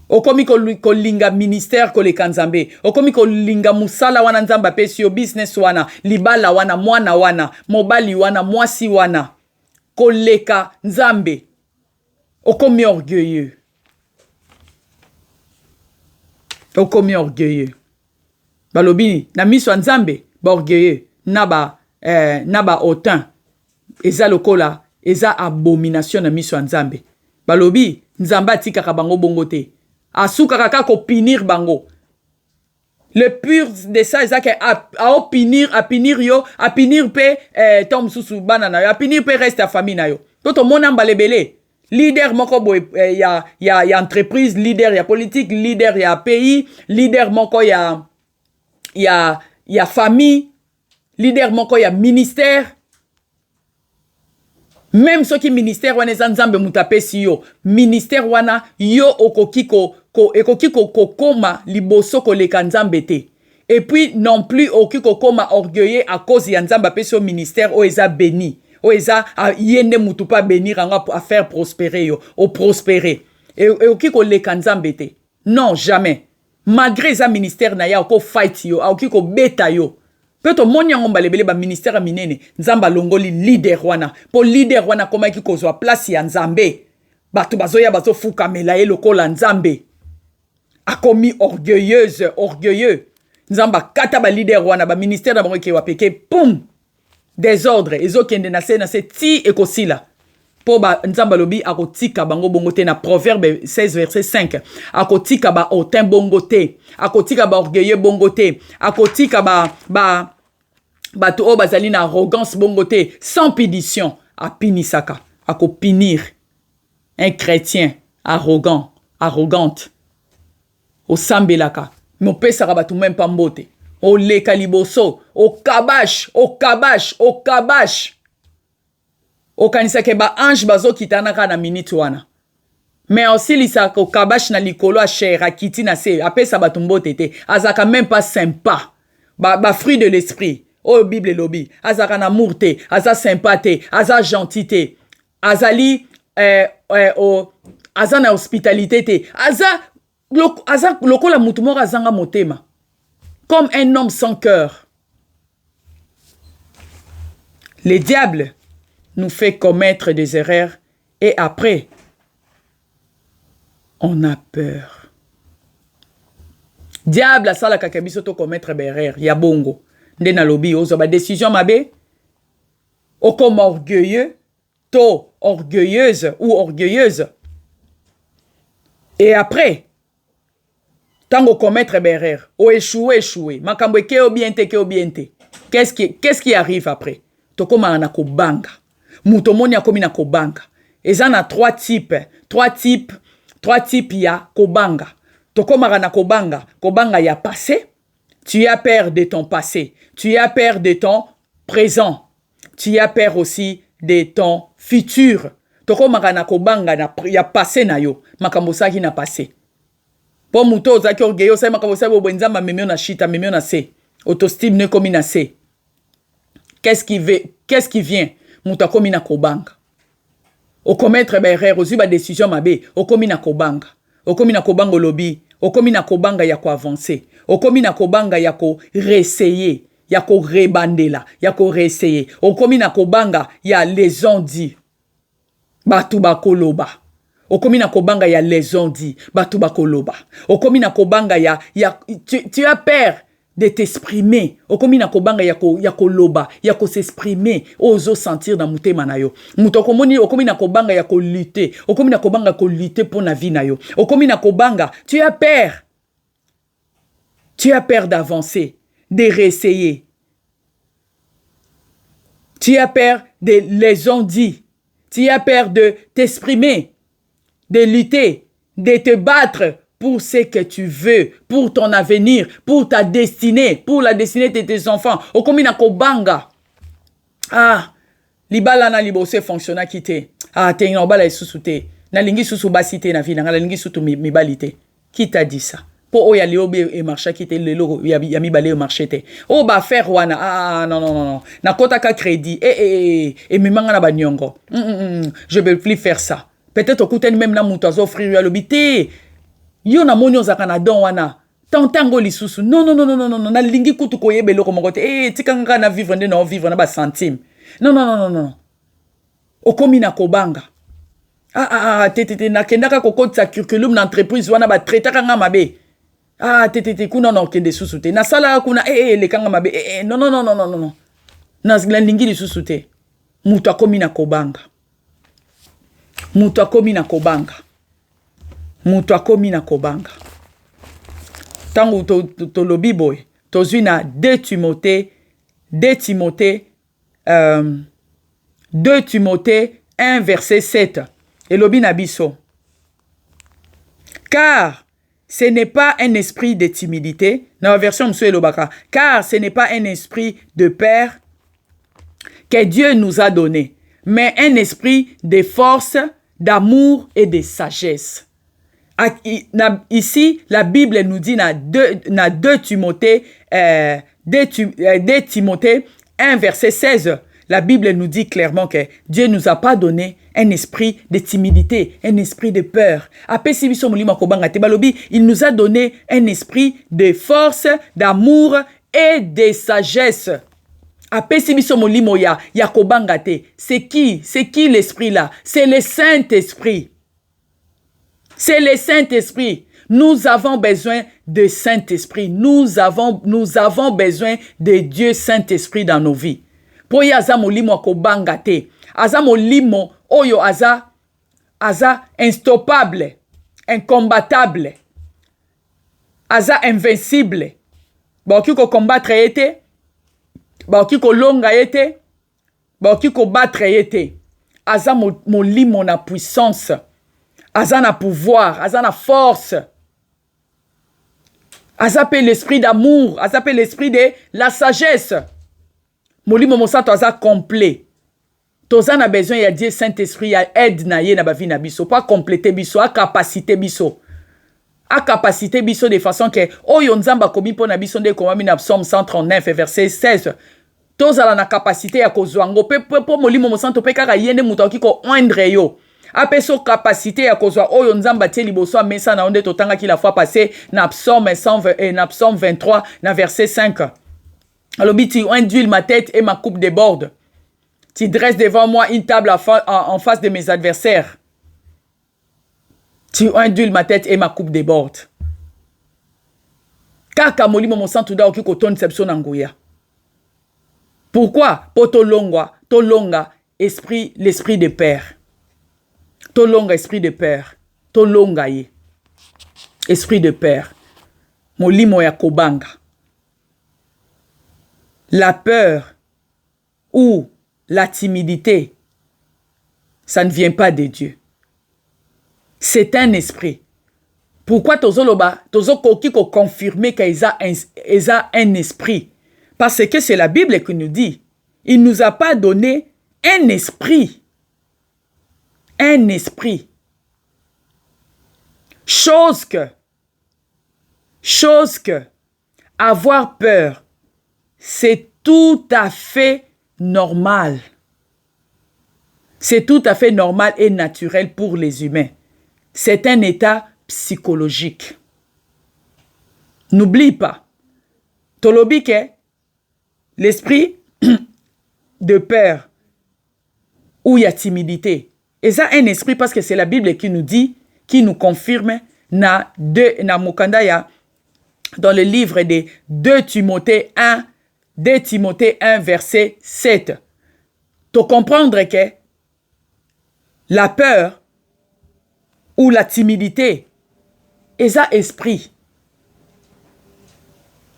S1: okomi kolinga ministère koleka nzambe okomi kolinga musala wana nzambe apesi yo business wana libala wana mwana wana mobali wana mwasi wana koleka nzambe okomi orgueilleux balobi na miso ya nzambe baorgueilleux na ba hautain eza lokola eza abomination na miso ya nzambe balobi nzambe atikaka bango bongo te asukaka kaka kopinir bango le pur de ça eza ke apinir yo apinir pe tom susu bana na yo apinir pe reste ya famille na yo to tomona mbala ebele leader moko boye ya entreprise leader ya politique leader ya pays leader moko ya famille leader moko ya ministère même soki ministère wana eza nzambe mutu apesi yo ministère wana yo okoki kokoma liboso koleka nzambe te et puis non plus okoki kokoma orgueilleux à cause ya nzambe apesi yo ministère oyo eza béni oyo eza ye nde mutu pa bénir yango a faire prospérer yo oprospérer okoki koleka nzambe te non jamais malgré eza ministère na ya oko fight yo akoki kobeta yo pe tomoni yango mbala ebele baministère ya minene nzambe alongoli leader wana po leader wana akomaki kozwa place ya nzambe bato bazoya bazofukamela ye lokola nzambe akomi orgueilleux nzambe akata baleader wana baministère na bango ekewa peke pum désordre ezokende na se ti ekosila po nzambe alobi akotika bango bongo te na proverbe 16 verset 5 akotika ba hautain bongo te akotika ba orgueilleux bongo te akotika bato oyo bazali na arrogance bongo te sans punition apinisaka akopinir un chrétien arrogante osambelaka mopesaka bato même pa mbote oleka liboso okabash okanisaka ba ange bazokitanaka na minute wana mais osilisaka okabash na likolo ya chair akiti na se apesa bato mbote te azaka même pas sympa ba fruit de l'esprit oyo bible elobi azaka na amour te aza sympa te aza gentil te azali aza na hospitalité te aza lokola mutu moko azanga motema comme un homme sans cœur. Le diable nous fait commettre des erreurs et après On a peur. Diable a sala kakabiso to commettre berrer. Ya bongo. Nde na lobi ozo ba décision mabe. O comme orgueilleux. To orgueilleuse ou orgueilleuse. Et après, tango commettre berrer. O échoué. Makambo ke obiente. Qu'est-ce qui arrive après? Tokoma na kobanga. Mutomoni akomi na kobanga. Eza na trois types ya kobanga. Tokoma na kobanga. Kobanga ya passé. Tu as peur de ton passé. Tu as peur de ton présent. Tu as peur aussi de ton futur. Tokoma na kobanga ya passé na yo. Makambo saki na passé. Po muto ozaki orgueilleux sa makambo sa bo benzamba memio na shita memio na se. Autostime ne komi na se. Qu'est-ce qui vient? Muta komi na kobanga. O commettre berrer, o zuba décision mabe, o komi na kobanga. O komi na kobanga lobby, o komi na kobanga ya ko avancer. O komi na kobanga ya ko réessayer, ya ko rebandela, ya ko réessayer. O komi na kobanga ya les ont dit. Batu bakoloba. O komi na kobanga ya les ont dit. Batu bakoloba. O komi na kobanga ya tu as peur de t'exprimer. Okomi na kobanga yako loba, yako s'exprimer, ozo sentir dans mutema na yo. Mutokomoni okomi na kobanga yako lutter, okomi na kobanga ko lutter pour na vie na yo. Okomi na kobanga, tu as peur. Tu as peur d'avancer, de réessayer. Tu as peur de les ont dit. Tu as peur de t'exprimer, de lutter, de te battre pour ce que tu veux, pour ton avenir, pour ta destinée, pour la destinée de tes enfants. Okomi na kobanga. Ah, libala na libose fonctionna kite. Ah, te ina obala isusu te. Na lingi susu basite na vie, na lingi susu mibalite. Qui t'a dit ça? Po oya liobe e marché kite lelo ya mibale o marché te. O ba faire wana. Ah, non. Na kota ka crédit. Et mimanga na banyongo. Je vais plus faire ça. Peut-être okuten même na muto azo offrir ya lobité. Yo na moni ozaka na don wana tantango lisusu non na lingi kutu koyebe loko mokote tikanga na vivre nde na vivre na ba centime non okomi na kobanga tete na kendaka kokotsa curriculum na entreprise wana ba traitaka nga mabe tete kuna na okende susu te na sala kuna lekanga mabe non na lingi lisusu te mutu akomi na kobanga Mutu akomi na kobanga. Tango to lobi boy. Tozui na 2 Timothée 1 verset 7. Et lobi na biso. Car ce n'est pas un esprit de timidité. Dans la version monsieur Lobaka. Car ce n'est pas un esprit de peur que Dieu nous a donné. Mais un esprit de force, d'amour et de sagesse. Ici, la Bible nous dit dans 2 Timothée 1 verset 16, la Bible nous dit clairement que Dieu ne nous a pas donné un esprit de timidité, un esprit de peur. Il nous a donné un esprit de force, d'amour et de sagesse. C'est qui l'esprit là? C'est le Saint-Esprit. C'est le Saint-Esprit. Nous avons besoin de Saint-Esprit. Nous avons besoin de Dieu Saint-Esprit dans nos vies. Pour y aza molimo akobanga te. Aza molimo oyo aza instoppable, incombattable. Aza invincible. Baoki ko combattre ete. Baoki ko longa ete. Baoki ko battre ete. Aza molimo na puissance. Aza na pouvoir, aza na force. Aza pe l'esprit d'amour, aza pe l'esprit de la sagesse. Molimo mosato aza complet. Toza na besoin ya Dieu Saint-Esprit ya aide na ye na ba vie na biso, pas compléter biso, a capacité biso. A capacité biso de façon que oyo nzamba komi po na biso nde komami na Psaume 139 verset 16. Toza na capacité ya kozwango pe po molimo mosanto pe kaka yende muto kiko oindre yo. Apeso capacité ya kozwa oyo nzamba tie liboso a mesa na onde totanga ki la fois passée na Psaume 23 na verset 5. Alobi tu induis ma tête et ma coupe déborde. Tu dresses devant moi une table en face de mes adversaires. Tu induis ma tête et ma coupe déborde. Kaka molimo mo santuda oki koton sepso nanguya. Pourquoi? Pour tolonga esprit, l'esprit de père. Tolonga esprit de père. Tolonga ye. Esprit de père. Molimo ya kobanga. La peur ou la timidité, ça ne vient pas de Dieu. C'est un esprit. Pourquoi tozoloba, tozokoki ko confirmer qu'il a un esprit? Parce que c'est la Bible qui nous dit. Il ne nous a pas donné un esprit. Un esprit. Chose que avoir peur, c'est tout à fait normal. C'est tout à fait normal et naturel pour les humains. C'est un état psychologique. N'oublie pas, tolobi ke l'esprit de peur ou il y a timidité. Et ça, un esprit, parce que c'est la Bible qui nous dit, qui nous confirme, na Mukandaya, dans le livre de 2 Timothée 1, verset 7. Tu comprendre que la peur ou la timidité est ça esprit.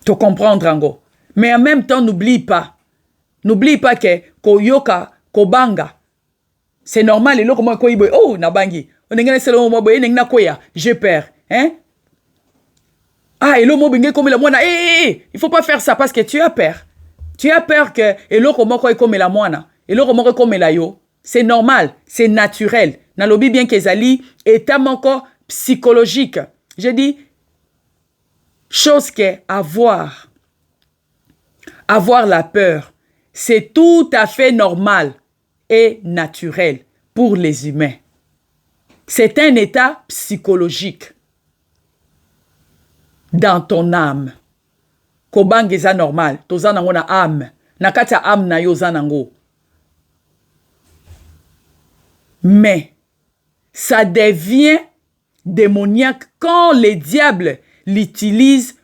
S1: Tu comprendre ango. Mais en même temps, n'oublie pas que koyoka, kobanga, c'est normal. Et là, comment koiboy, oh, nabangi, on est selo mo boy, na koya, j'ai peur, hein? Ah, et là, mo bingé comme la moine, il faut pas faire ça parce que tu as peur. Tu as peur que, et là, comment koy comme la moine, et là, comment comme la yo, c'est normal, c'est naturel. Nalobi bien que Zali est encore psychologique. Je dis, chose que avoir la peur, c'est tout à fait normal et naturel pour les humains. C'est un état psychologique dans ton âme. Kobang est normal. Tozana ngona âme. Nakata âme na yo zanango. Mais ça devient démoniaque quand les diables l'utilisent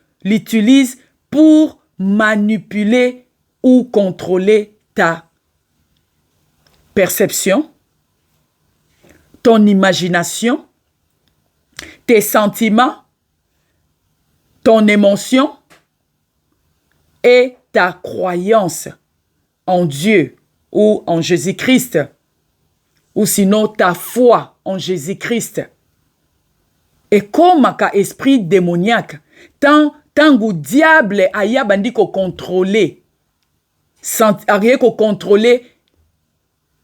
S1: pour manipuler ou contrôler ta perception, ton imagination, tes sentiments, ton émotion et ta croyance en Dieu ou en Jésus-Christ, ou sinon ta foi en Jésus-Christ. Et comme un esprit démoniaque, tant que diable aya bandi ko contrôler, arié ko contrôler,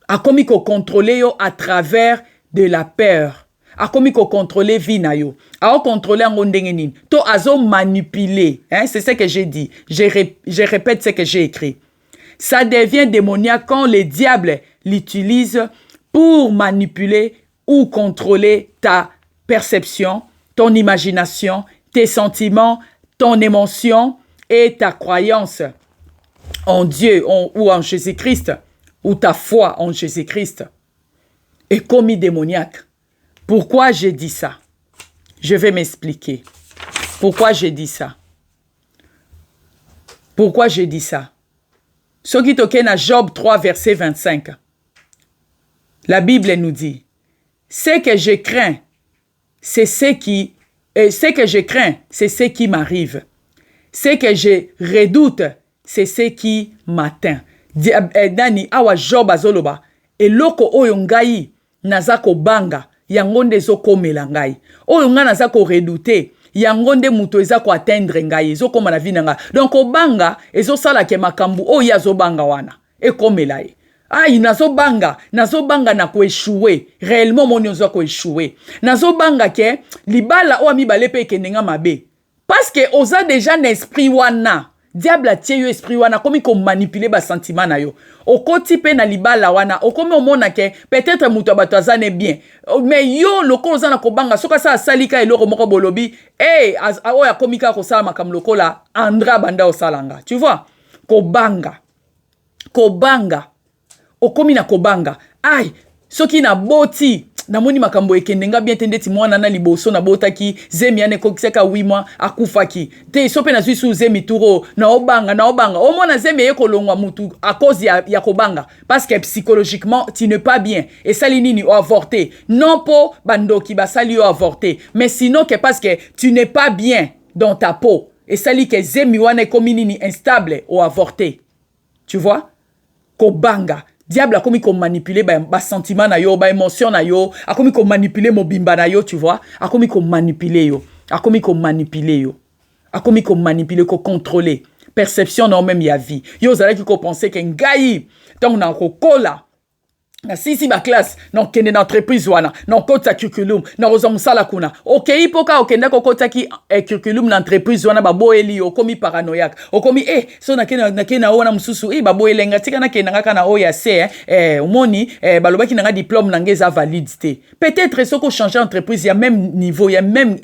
S1: a commis ko contrôler yo à travers de la peur, a commis ko contrôler vie na yo, a contrôler en ndengenin, to azo manipuler, hein, c'est ce que j'ai dit, je répète ce que j'ai écrit. Ça devient démoniaque quand les diables l'utilisent pour manipuler ou contrôler ta perception, ton imagination, tes sentiments, ton émotion et ta croyance en Dieu ou en Jésus-Christ, ou ta foi en Jésus-Christ. Et commis démoniaque. Pourquoi j'ai dit ça? Je vais m'expliquer. Pourquoi j'ai dit ça? Pourquoi j'ai dit ça? Ce qui toque na Job 3, verset 25. La Bible nous dit, ce que je crains, c'est ce qui m'arrive. Ce que je redoute, c'est ce qui m'atteint. Dani awa Job azoloba, eloko oyo ngai nazako banga, yango nde ezokomela ngai. Oyo nga nazako redouter, yango nde muto ezako atteindre ngai, ezokoma na vie na ngai. Donc obanga ezosala ke makambu oyo azobanga wana, ekomela ye. Aïe, nazobanga na ko échouer. Réellement, mon yozo ko échouer. Nazobanga ke, libala o ami balepe kenenga mabe. Parce que oza déjà un esprit wana. Diable a tie yo esprit wana, komi ko manipuler ba sentiment na yo. Okoti pe na libala wana, okomi omona ke, peut-être muto batazane bien. Mais yo, loko oza na kobanga, soka sa salika eloko moko bolobi, oya komika ko sala makam loko la, andra banda osalanga. Tu vois? Kobanga. Okomi na kobanga. Aïe, soki na boti, namoni makambo ekendenga bien tendeti mwana na liboso na botaki zemi ane kokiseka 8 mois akufaki te sope na susu zemi turo na obanga au mona zemi yekolongwa mutu à cause ya kobanga parce que psychologiquement tu n'es pas bien et sali nini o avorté non po bandoki basali o avorté mais sinon que parce que tu n'es pas bien dans ta peau et sali que zemi wane komi nini instable o avorté tu vois kobanga diable a commis qu'on manipule ba sentiment na yo, ba émotion na yo, a commis qu'on manipule mobimba na yo, tu vois, a commis qu'on manipule yo, a commis qu'on manipule yo, a commis qu'on manipule, qu'on contrôle, perception non même ya vie. Yo zala qui ko penser qu'un gars donc na ko kola na sisi ba classe na kende na entreprise wana na kota curriculum na oza musala kuna okay poka okenda ko kota ki curriculum na entreprise wana ba boeli okomi paranoïaque okomi so na kena wana mususu ba boelenga tika na kena ngaka na oya se omoni balobaki na diplôme na ngeza validité peut-être soko changer entreprise ya même niveau ya même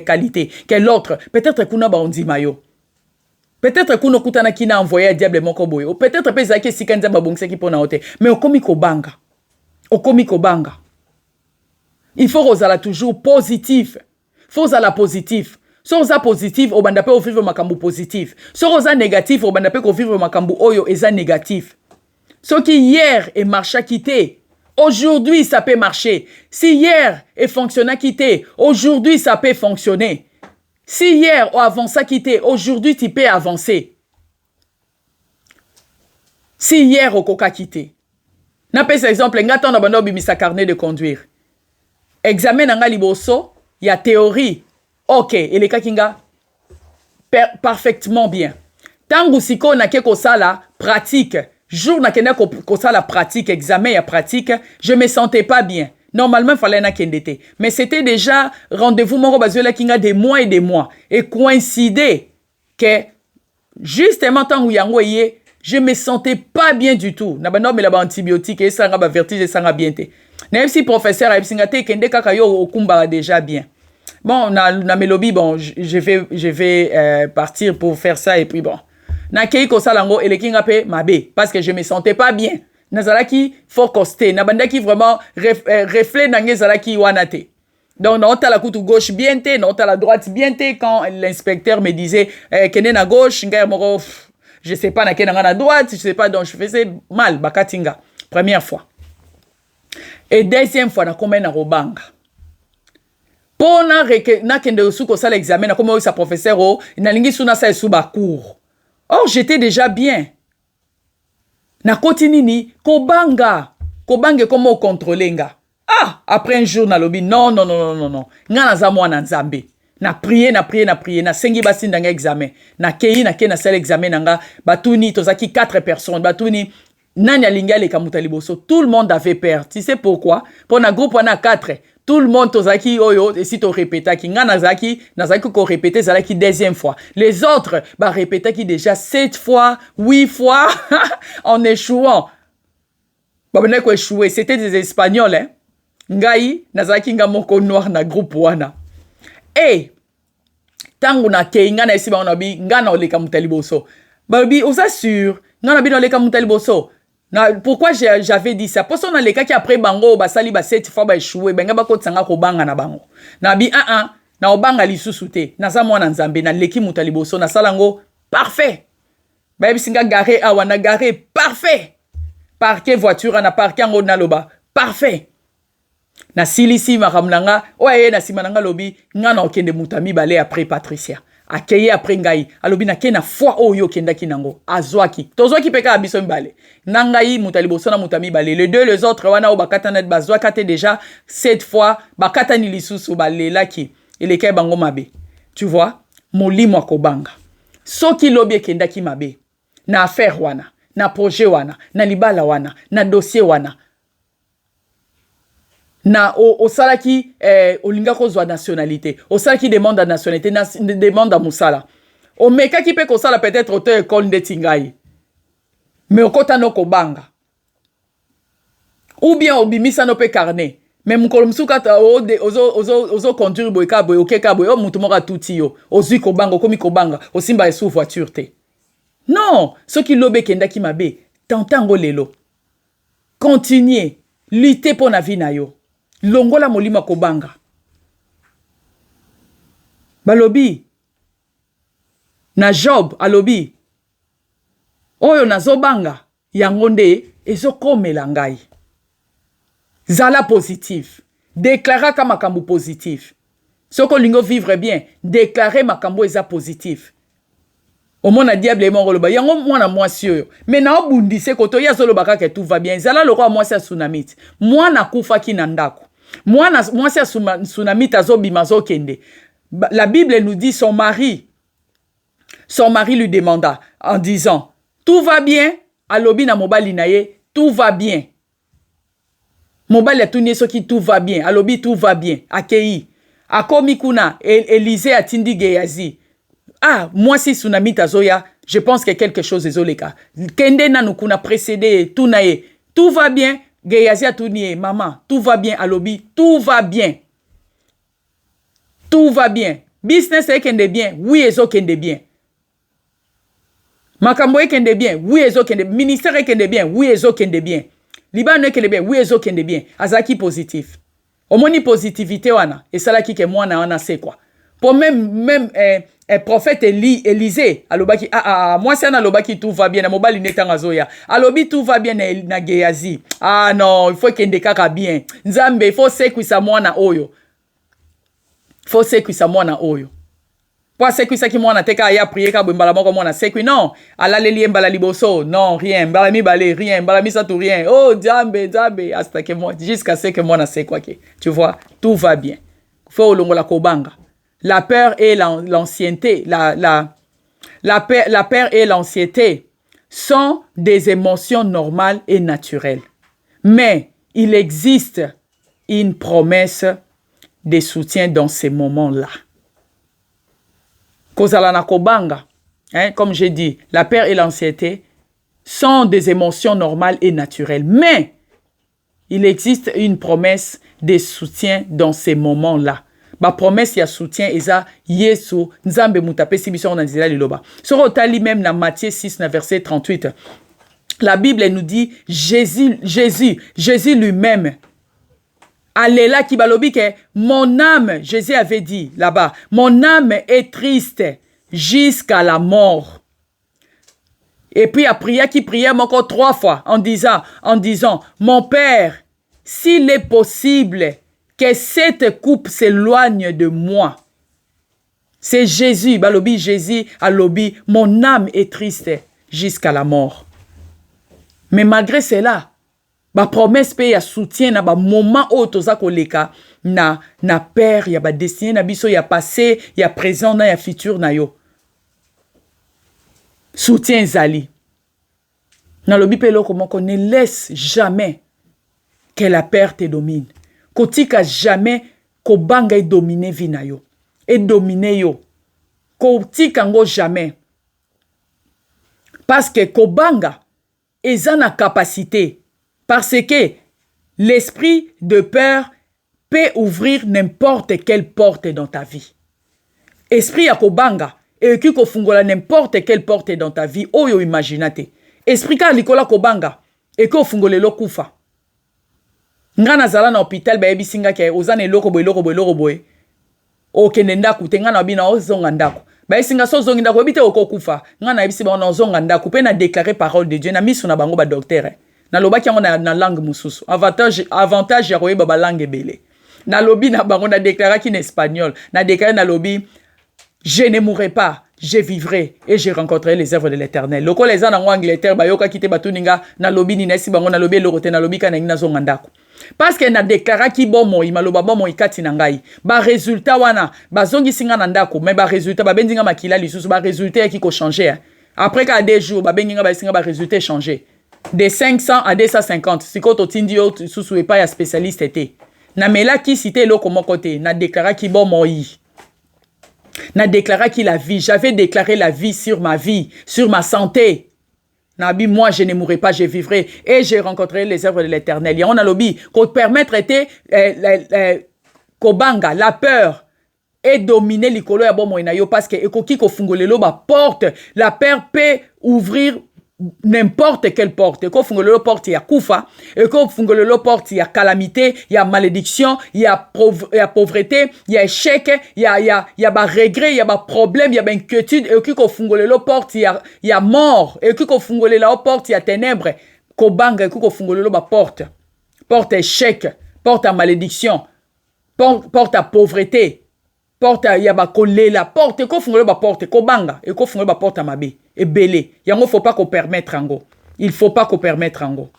S1: qualité que l'autre peut-être kuna ba ondima yo peut-être kuno kutana kina envoyer diable moko boyo peut-être pesa ke sikanza babongse ki pona ote mais okomi ko banga il faut osala toujours positif faut osala positif so oza positif obanda pe vivre makambu positif so oza négatif obanda pe ko vivre makambu oyo eza négatif ce qui hier est marché quitté aujourd'hui ça peut marcher si hier est fonctionné quitté aujourd'hui ça peut fonctionner si hier on avance quitté aujourd'hui tu peux avancer si hier au coca quitté na pesa exemple ngata na bando bimisa carnet de conduire examen nga liboso ya théorie OK eleka kinga parfaitement bien tangu siko na ke ko sala pratique jour na kenda ko sala pratique examen ya pratique je me sentais pas bien normalement fallait na kendete mais c'était déjà rendez-vous moko bazola kinga des mois et coïncidé que justement tangu yango yé je me sentais pas bien du tout. Na bano mela ba antibiotique et ça nga vertige ça nga bien té. Même si professeur a singa té kende kaka yo okumba déjà bien. Bon na melobi bon je vais partir pour faire ça et puis bon. Na kei ko salango elekinga pe mabe parce que je me sentais pas bien. Nazalaki fort costé na bandaki vraiment reflet na ngezalaki wanate. Donc non t'as la coutu gauche bien té, non t'as la droite bien té quand l'inspecteur me disait kende na gauche nga moko je sais pas na kena na droite, je sais pas donc je faisais mal bakatinga première fois. Et deuxième fois na combien na robanga. Pona na kende suko sala examen na comme sa professeur na lingi suna sa suba cours. Or j'étais déjà bien. Na kotinini kobanga comment contrôler nga. Ah, après un jour na lobi non. Nga na za mwana nzambe. Na prier, na sengi basi ndanga examen. Na kei na sel examen nanga batuni tozaki 4 personnes. Batuni nani alinga le kamuta liboso. Tout le monde avait peur. Tu sais pourquoi? Pour na groupe wana 4. Tout le monde tozaki oyo et si to répéta ki nga nazaki ko répéter zalaki deuxième fois. Les autres ba répéta ki déjà 7 fois, 8 fois en échouant. Ba bena ko échouer, c'était des Espagnols hein. Ngai nazaki nga moko noir na groupe wana. Eh, tangu na kei nga na esi ba onabi nga na oleka mutaliboso. Babi, osa sûr, nga na bi na oleka mutaliboso. Na pourquoi j'avais dit ça? Parce qu'on a les cas qui après bango basali ba 7 fois ba échoué, benga ba kotsanga ko banga na bango. Na bi na obanga lisusu te. Na za mwana nzambe na leki mutaliboso na salango parfait. Ba bisinga garé awa na garé parfait. Parquet voiture na parquet ngo na loba parfait. Na silisi makamnanga oye na simananga lobi nga na okende mutami balé après Patricia akeye après ngai alobi na kena fois oyo kenda kinango azwaki tozwaki peka abiso mbale nangai mutaliboso na mutami balé les deux les autres wana o bakata net bazwaka te déjà 7 fois bakata ni lisusu balelaki eleka bango mabe tu vois molimo akobanga soki lobi kenda ki mabe na affaire wana na projet wana na libala wana na dossier wana na au salaki olinga kozwa nationalité au salaki demande à nationalité demande à musala o meka ki pe ko sala peut-être auteur école ndetingai mais okota no kobanga ou bien obimisa no pe carnet mais mukolo msuka ozo conduire boyka boy okeka boy o mutu moka tuti yo ozui kobanga komi kobanga osimba sous voiture te non ce qui lobe kenda ki mabe tantango lelo continuer lutter pour na vie na yo longola molimo kobanga. Balobi na Job alobi oyo nazobanga yango nde ezokomela ngai. Zala positif. Déclara ka makambo positif. Soko lingo vivre bien, déclarer makambo eza positif. Omona diable mon roloba yango mwana mwasi oyo. Mais na obundise koto ya zoloba kaka tout va bien. Zala lokwa mwasi ya tsunamite. Mwana kufa ki na ndako. Mwasi ya tsunamite azobima zokende. La Bible nous dit son mari lui demanda en disant tout va bien, alobi na mobali na ye, tout va bien. Mobali atuni soki tout va bien, alobi tout va bien, akei. Akomi kuna, Élisée atindi Gehazi. Ah, moi si tsunami tazoya, je pense que quelque chose est oleka. Kende nanu kuna précédé, tout nae, tout va bien, Gehazi atuni, maman, tout va bien, alobi, tout va bien. Tout va bien. Business est kende bien, oui, ezo kende bien. Makambo est kende bien, oui, ezo kende bien. Ministère est kende bien, oui, ezo kende bien. Liban est kende bien, oui, ezo kende bien. Azaki positif. Omoni positivité wana, et ça là qui que moi na wana c'est quoi. Pour même prophète Élisée, alobaki moi c'est na alobaki tout va bien na mobali netanga zoya. Alobi tout va bien na Gehazi. Ah non, il faut kende kaka bien. Nzambe, il faut sekwisa mwana oyo. Faut sekwisa mwana oyo. Pas sekwisa ki mwana teka ya prier ka mbala moko mwana sekwi non. Ala leli mbala liboso, non, rien. Mbala mi balé, rien. Mbala mi ça tout rien. Oh, Djambe, hasta que moi jusqu'à ce que mwana sait quoi que. Tu vois, tout va bien. Faut longola kobanga. La peur et l'ancienneté, la peur et l'anxiété sont des émotions normales et naturelles. Mais il existe une promesse de soutien dans ces moments-là. Kozala na kobanga, comme j'ai dit, la peur et l'anxiété sont des émotions normales et naturelles. Mais il existe une promesse de soutien dans ces moments-là. Ma promesse ya soutien eza Yesu nzambe mutapesi biso na nzela liloba. Soro tali même na Matthieu 6 na verset 38. La Bible nous dit Jésus lui-même. Alléla qui balobi que mon âme, Jésus avait dit là-bas, mon âme est triste jusqu'à la mort. Et puis a prié qui priait encore 3 fois en disant, mon Père, s'il est possible que cette coupe s'éloigne de moi. C'est Jésus, balobi Jésus, alobi, mon âme est triste jusqu'à la mort. Mais malgré cela, ba promesse pe ya soutien na ba moment o toza koleka na père ya ba destiné na biso ya passé ya présent na ya futur na yo. Soutien zali. Na lobi pe loko moko ne laisse jamais que la peur te domine. Kotika jamais ko banga dominer vi na yo. Et dominer yo. Kotika ngo jamais. Parce que ko banga eza na capacité. Parce que l'esprit de peur peut ouvrir n'importe quelle porte dans ta vie. Esprit ya kobanga et qui kofungola n'importe quelle porte dans ta vie. Oyo imaginate. Esprit ka likola kobanga et ko fungolelo kufa. Nga nazala na hôpital ba ebisinga ke ozana eloko boy. O kenenda kutenga na bina ozonga ndako. Ba esinga so zongi ndako ebite okokufa. Nga na ebisi ba na ozonga ndako pe na déclarer parole de Dieu na misu na bango ba docteur. Na lobaki yango na langue mususu. Avantage ya koyeba ba langue ebele. Na lobi na bango na déclarer ki en espagnol. Na déclarer na lobi je ne mourrai pas, je vivrai et je rencontrerai les œuvres de l'Éternel. Loko les en Angleterre ba yoka kite batuninga na lobi ni nesi bango na lobi lokote na lobi kana ngina zonga ndako. Parce que na déclarer ki bomo imaloba bomo ikati na ngai. Ba résultat wana ba zongi singa na ndako mais ba résultat ba bendinga makila lisusu ba résultat ki ko changer. Après ka 2 jours ba bendinga ba singa ba résultat changer. De 500 à 250. Si koto tindi yo susu e pa ya spécialiste été. Na mela ki cité loko moko te na déclarer ki bomo yi. Na déclaré qu'il la vie. J'avais déclaré la vie sur ma vie, sur ma santé. Nabi, moi, je ne mourrai pas, je vivrai. Et je rencontrerai les œuvres de l'Éternel. Et on a lobby, qu'on permettre kobanga, la peur, et dominer l'ikolo ya bon moinayo, parce que ekoki ko fungolelo ba porte, la peur peut ouvrir n'importe quelle porte. Et quand fungolelo porte, il y a koufa. Et quand fungolelo porte, il y a calamité, il y a malédiction, il y a pauvreté, il y a échec, il y a regret, il y a problème, il y a inquiétude. Et quand fungolelo porte, il y a mort. Et quand fungolelo porte, il y a ténèbres. Kobanga, et quand fungolelo porte. Porte échec, porte à malédiction, porte à pauvreté. Porte ya ba kolela porte ko fungolo ba porte ko banga et ko fungolo ba porte mabe et belé yango faut pas qu'on permettre ango il faut pas qu'on permettre ango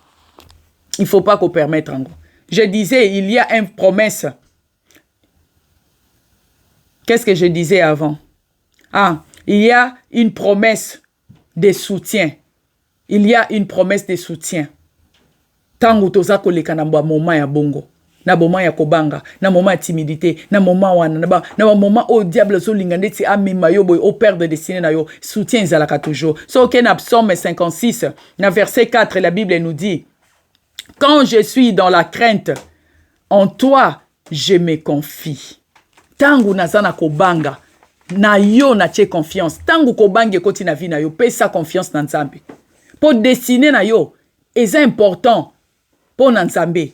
S1: il faut pas qu'on permettre ango je disais il y a une promesse. Qu'est-ce que je disais avant? Il y a une promesse de soutien. Il y a une promesse de soutien tango toza koleka na moment ya bongo na moment ya kobanga, na moment ya timidité, na moment wana, na moment au diable so lingandeti amima yo boy au père de destinée na yo, soutien zalaka toujours. So ken psaume 56, na verset 4, la Bible nous dit: quand je suis dans la crainte, en toi je me confie. Tangu nazana kobanga, na yo na tie confiance. Tangu kobange koti na vie na yo, pesa confiance na Nzambe. Pour destiner na yo, est important pour Nzambe.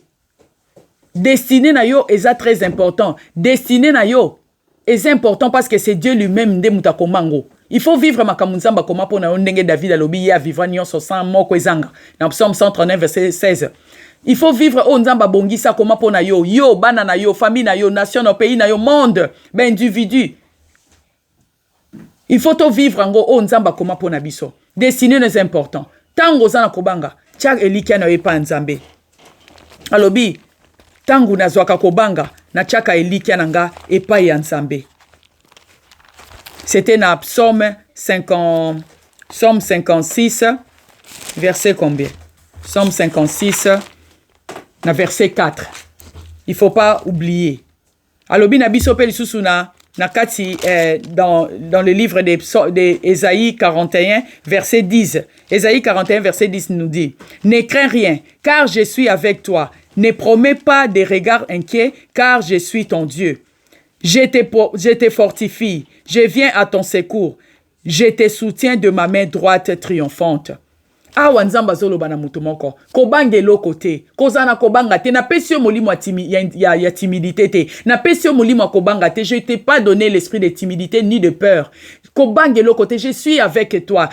S1: Destiné na yo est très important. Destiné na yo est important parce que c'est Dieu lui-même nde mutakomango. Il faut vivre makamunzamba koma po na ndenge David alobi ya vivra nyonso sans moko ezanga. Dans Psaume 139 verset 16. Il faut vivre o nzamba bongisa koma po na yo, yo bana na yo, famille na yo, nation na pays na yo, monde, ben individu. Il faut to vivre ngo o nzamba koma po na biso. Destiné est important. Tango zana kobanga, tchak elikia na yepa nzambe. Alobi tangu nazwaka kobanga na chaka elikia nanga epai ya Nzambe. C'était na Psaume 56 verset combien? Psaume 56 na verset 4. Il faut pas oublier. Alobi na biso pe lisusu na kati dans le livre d'Ésaïe 41 verset 10. Ésaïe 41 verset 10 nous dit: ne crains rien car je suis avec toi. Ne promets pas des regards inquiets, car je suis ton Dieu. Je te fortifie, je viens à ton secours. Je te soutiens de ma main droite triomphante. Awa nzamba zolo bana mutu moko. Kobange lo kote. Kozana kobanga te. Na pesio molimo ya timidité te. Na pesio molimo kobanga te. Je t'ai pas donné l'esprit de timidité ni de peur. Kobange lo kote. Je suis avec toi.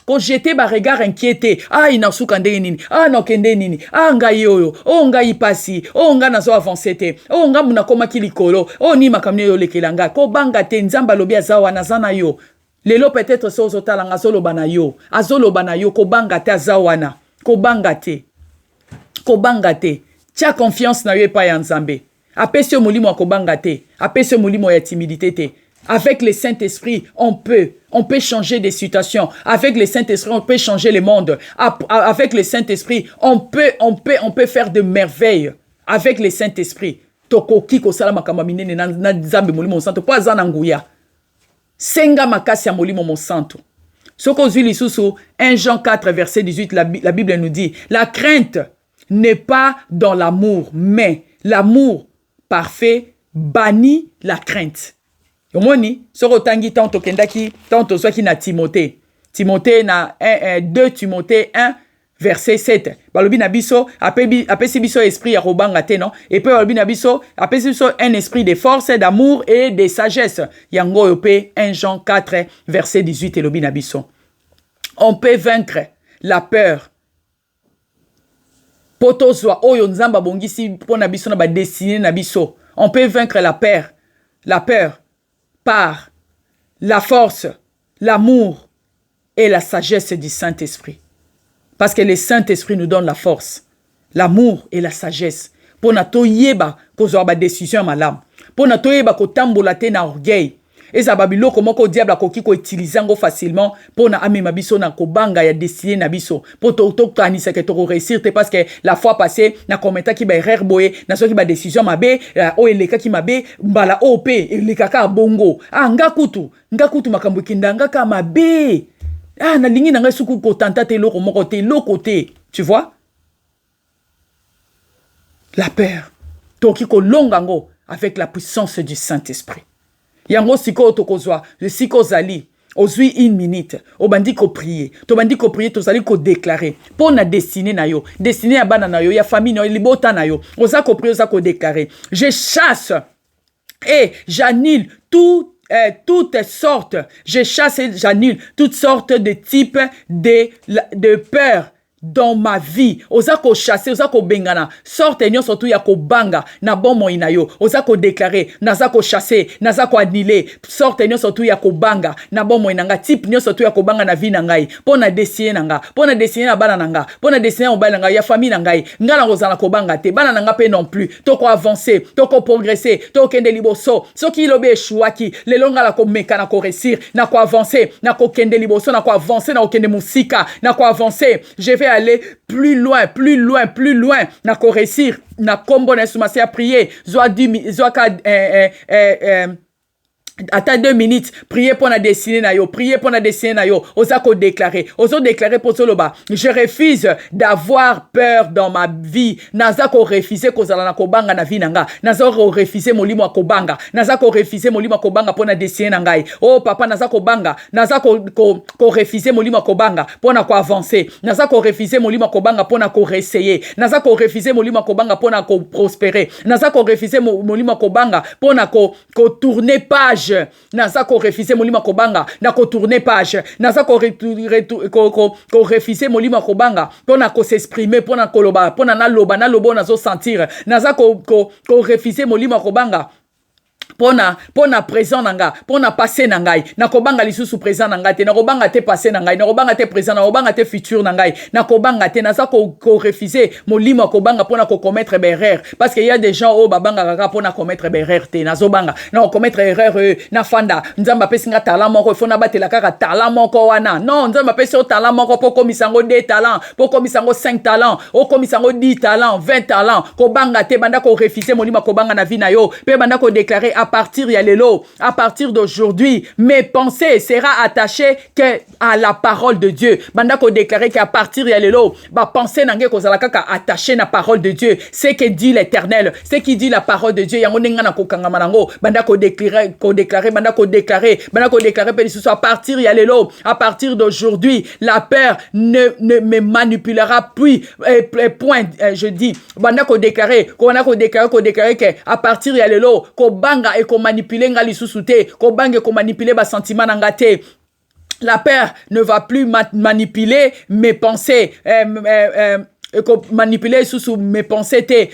S1: Ko jete ba regard inquiété. Inasuka ndenge nini? Nokende nini? Ngai yoyo. Ngai pasi. Nga nazo avancer te. Nga muna koma kilikolo. Ni makamne yo lekelanga. Kobanga te nzamba lobi azawa nazana yo. Lelo peut-être so zotalanga azoloba na yo. Azoloba na yo kobanga te azawana. Kobanga te. Kobanga te. Tia confiance na yo epa ya Nzambe. Apesio molimo kobanga te. Apesio molimo ya timidité te. Avec le Saint-Esprit, on peut changer des situations. Avec le Saint-Esprit, on peut changer le monde. Avec le Saint-Esprit, on peut faire de merveilles. Avec le Saint-Esprit. Tokoki ko sala makamba minene na Nzambe molimo santo po azana nguya. Senga makasi ya molimo monsanto. Soko zwi lisusu 1 Jean 4 verset 18 la Bible nous dit: la crainte n'est pas dans l'amour, mais l'amour parfait bannit la crainte. Yomoni soko tangi tanto kendaki tanto swaki na Timothée na 2 Timothée 1 verset 7. Balobi na biso apesi biso esprit ya robanga te non, et puis balobi na biso apesi biso un esprit de force, d'amour et de sagesse. Yango yope 1 Jean 4 verset 18 elobi na biso. On peut vaincre la peur. Potozwa oyo nzamba bongisi pona biso na ba destiné na biso. On peut vaincre la peur par la force, l'amour et la sagesse du Saint-Esprit. Parce que le Saint-Esprit nous donne la force, l'amour et la sagesse. Pour na to yeba kozwa ba décision malam. Pour na to yeba ko tambola te na orgueil. Eza babilo komoko diable koki ko utiliser ngo facilement pour na amema biso na kobanga ya destiné na biso. Pour to kanisa ke to réussir te parce que la fois passée na kometa ki ba erreur boye na so ki ba décision mabe o eleka ki mabe mbala op eleka ka bongo. Ngakutu makambo kinda ngaka mabe. Na lingi na ngasuku ko tanta te loko moko te loko te. Tu vois? La peur. Toki ko longango avec la puissance du Saint-Esprit. Yango siko tokozwa, le siko zali. ozui une minute obandi ko prier tobandi ko prier tozali ko déclarer pour na destinée na yo destinée ya bana na yo ya famille na yo libota na yo oza ko prier oza ko déclarer je chasse et j'annule toutes sortes, je chasse et j'annule toutes sortes de types de peur dans ma vie. Ozako chasser, ozako bengana. Sorte nyo surtout ya ko banga na bomo inayo. Ozako déclarer, nazako chasser, nazako annuler. Sorte nyo surtout ya ko banga na bomo inanga. Type nyo surtout ya ko banga na vie nangai. Pona dessiner nanga, pona dessiner na bana nanga, pona dessiner na bana nanga ya famille nangai. Ngala kozala ko banga te, bana nanga pe non plus. Toko avancer, toko progresser, toko kende liboso. Soki lobe échouaki, le longa la ko meka na ko réussir, na ko avancer, na ko kende liboso, na ko avancer, na ko kende musika, na ko avancer. Je vais aller plus loin, plus loin, plus loin. Na ko réussir, na kombo na sumasi a prier. Attends 2 minutes, priez pour la destinée na yo, priez pour la destinée na yo. Osako déclarer, oso déclarer pour soloba. Je refuse d'avoir peur dans ma vie. Nazako refuser kozala na kobanga na vie nanga. Nazako refuser molimo kobanga. Nazako refuser molimo kobanga pour la destinée na ngai. Oh papa nazako banga, nazako ko refuser molimo kobanga pour na ko avancer. Nazako refuser molimo kobanga pour na ko réessayer. Nazako refuser molimo kobanga pour na ko prospérer. Nazako refuser molimo kobanga pour na ko tourner page. Nazako refuser molima kobanga na ko tourner page. Nazako refuser molima kobanga pona ko s'exprimer pona koloba pona na loba na zo sentir. Nazako ko refuser molima kobanga pona présent nanga pona passé nangai na kobanga lisusu présent nanga te na kobanga te passé nangai na kobanga te présent na kobanga te futur nangai na kobanga te naza ko refuser molimo kobanga pona ko commettre erreur parce qu'il y a des gens au babanga kaka pona commettre erreur te nazo banga na commettre erreur na fanda nzamba pesinga talent moko fona batela kaka talent moko wana non nzamba pesi talent moko po komisango 2 talents po komisango 5 talents o komisango 10 talents 20 talents kobanga te banda ko refuser molimo kobanga na vie na yo pe banda ko déclarer à partir à partir d'aujourd'hui, mes pensées seront attachées à la parole de Dieu. Banda ko déclarer qu'à partir ba pensée nangé ko zala kaka attaché na parole de Dieu. C'est que dit l'Éternel, c'est qui dit la parole de Dieu. Yango nenga na ko kangama nango. Banda ko déclarer, banda ko déclarer à partir à partir d'aujourd'hui, la peur ne me manipulera plus. Point, je dis. Banda ko déclarer que à partir ko banga et ko manipuler nga lisusu te ko bange ko manipuler ba sentiment nanga te. La peur ne va plus manipuler mes pensées et qu'on manipuler sous mes pensées te et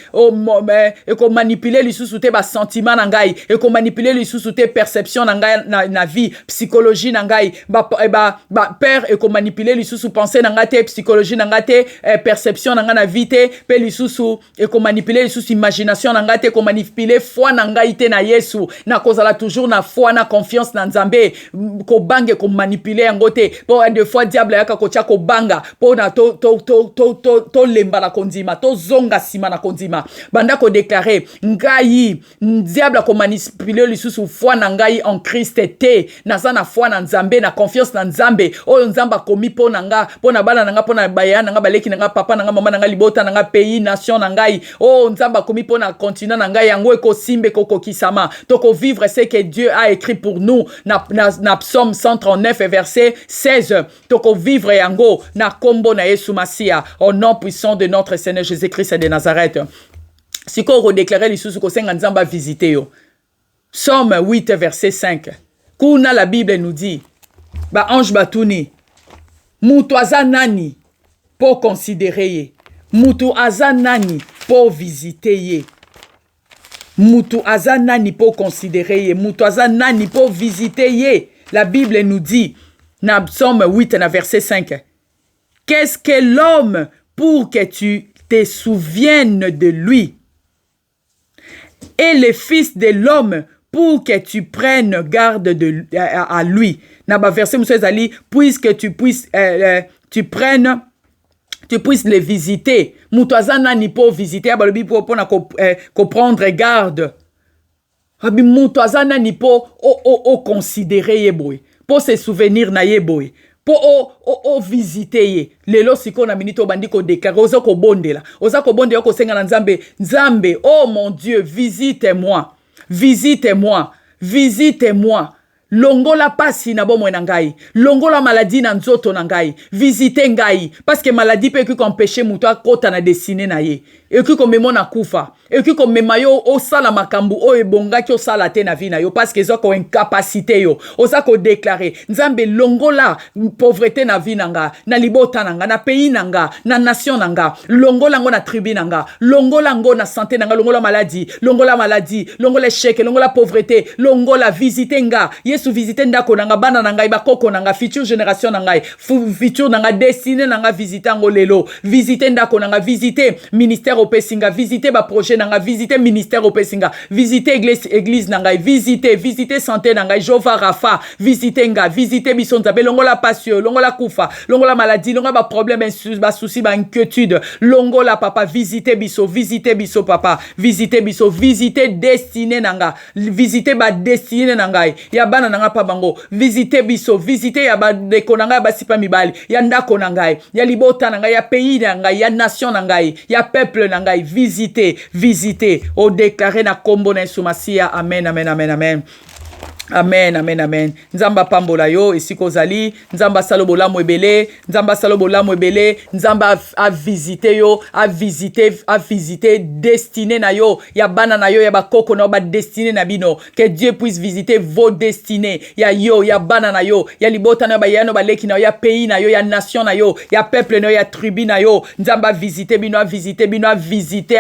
S1: qu'on manipuler les sous tes bas sentiments nangai et qu'on manipuler les sous tes perceptions nangai na vie psychologie nangai père et qu'on manipuler les sous pensées nangate psychologie nangate perception nanga na vie te pe les sous et qu'on manipuler les sous imagination nangate qu'on manipuler foi nangai te na Yesu na kozala toujours na foi na confiance na Nzambe ko bange ko manipuler ngote pour des fois diable yaka ko tia ko banga pour na to lemba na kondima to zonga sima na kondima banda ko déclarer ngai diable ko manipuler lisusu foi na ngai en Christ te naza na foi na Nzambe na confiance na Nzambe oyo Nzamba komi po nanga po na bala nanga po na baya nanga baleki nanga papa nanga mama nanga libota nanga pays nation na ngai oh Nzamba komi po na continent na ngai yango eko simbe koko kisama to ko vivre ce que Dieu a écrit pour nous na Psaume 139 verset 16 to ko vivre yango na kombo na Yesu Masia au nom puissant de notre Seigneur Jésus-Christ de Nazareth. Si qu'on redéclarait les sous que Nzamba visiter yo. Psaume 8 verset 5. Kuna la Bible nous dit ba ange batuni mutu azanani pour considérer ye. Mutu azanani pour visiter ye. Mutu azanani pour considérer ye. Mutu azanani pour visiter ye. La Bible nous dit na Psaume 8 verset 5. Qu'est-ce que l'homme pour que tu te souviennes de lui, et le Fils de l'homme pour que tu prennes garde à lui. Naba verset monsieur Ali, puisque tu puisses tu puisses les visiter. Mutazana ni pour visiter, abalobi pour prendre garde. Abi mutazana ni pour considérer yeboy, pour se souvenir na yeboy. Pour visiter lelo siko na minito bandi ko déclarer oza ko bondela ko senga na Nzambe oh mon Dieu visite-moi longola pasi na bomoi na ngai, longola maladie na nzoto na ngai, visite ngai, parce que maladie peut que empêcher muto akota na destiné na ye, et que comme na kufa, et que comme mayo o sala makambu o ebonga ki o sala te na vie na yo, parce que zo ko incapacité yo, o sa ko déclarer, nzambe longola pauvreté na vie nanga, na libota nanga, na pays nanga, na nation nanga, longola ngo na tribu nanga, longola ngo na santé nanga, longola maladie, longola échec, longola pauvreté, longola visite nga, yesu visite ndako nanga, bana nanga, ibakoko nanga, future génération nanga, future nanga, destiné nanga, visite ngo lelo, visite ndako nanga, visite ministère au pesinga, visite ba projet nanga, visite ministère au pesinga, visite église nanga, visite santé nanga, Jova Rafa, visite nga, visite bisonza, longola passion, longola kufa, longola maladie, longola ba problème, ba souci, ba inquiétude, longola papa, visite biso papa, visite biso, visite destiné nanga, visite ba destiné nanga, ya bana nanga pa bango, visite biso, visite ya ba deko nanga, ba sipa mibali, ya ndako nanga, ya libota nanga, ya pays nanga, ya nation nanga, ya peuple nanga, visite, o déclaré na kombo na Yesu-Masia, amen. Amen. Nzamba pambola yo esiko zali, nzamba salobola mwebele, nzamba a visiter yo, a visiter destiné na yo, ya bana na yo, ya bakoko na yo, ba destiné na bino, que Dieu puisse visiter vos destinées, ya yo, ya bana na yo, ya libota na yo, ba yano ba leki na yo, ya pays na yo, ya nation na yo, ya peuple na yo, ya tribu na yo, nzamba visiter bino, a visiter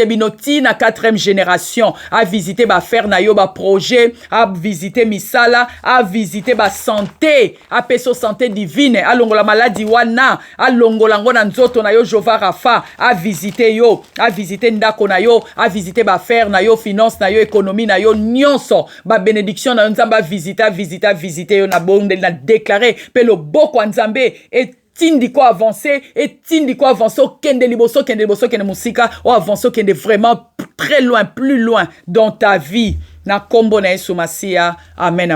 S1: bino, ti na 4e génération, a visiter ba faire na yo, ba projet, à visiter misala, à visiter ba santé, à peso santé divine, à longola maladie wana, à longola ngona nzoto na yo Jova Rafa, à visiter yo, à visiter ndako na yo, à visiter ba faire na yo, finance na yo, économie na yo, nyonso, ba bénédiction na yo nzamba visiter yo na bonde na déclarer, pe lo boko nzambe et tindiko avancer kende liboso kende musika ou avancer kende vraiment très loin, plus loin dans ta vie. Na kombo na Yesu Masia. Amen.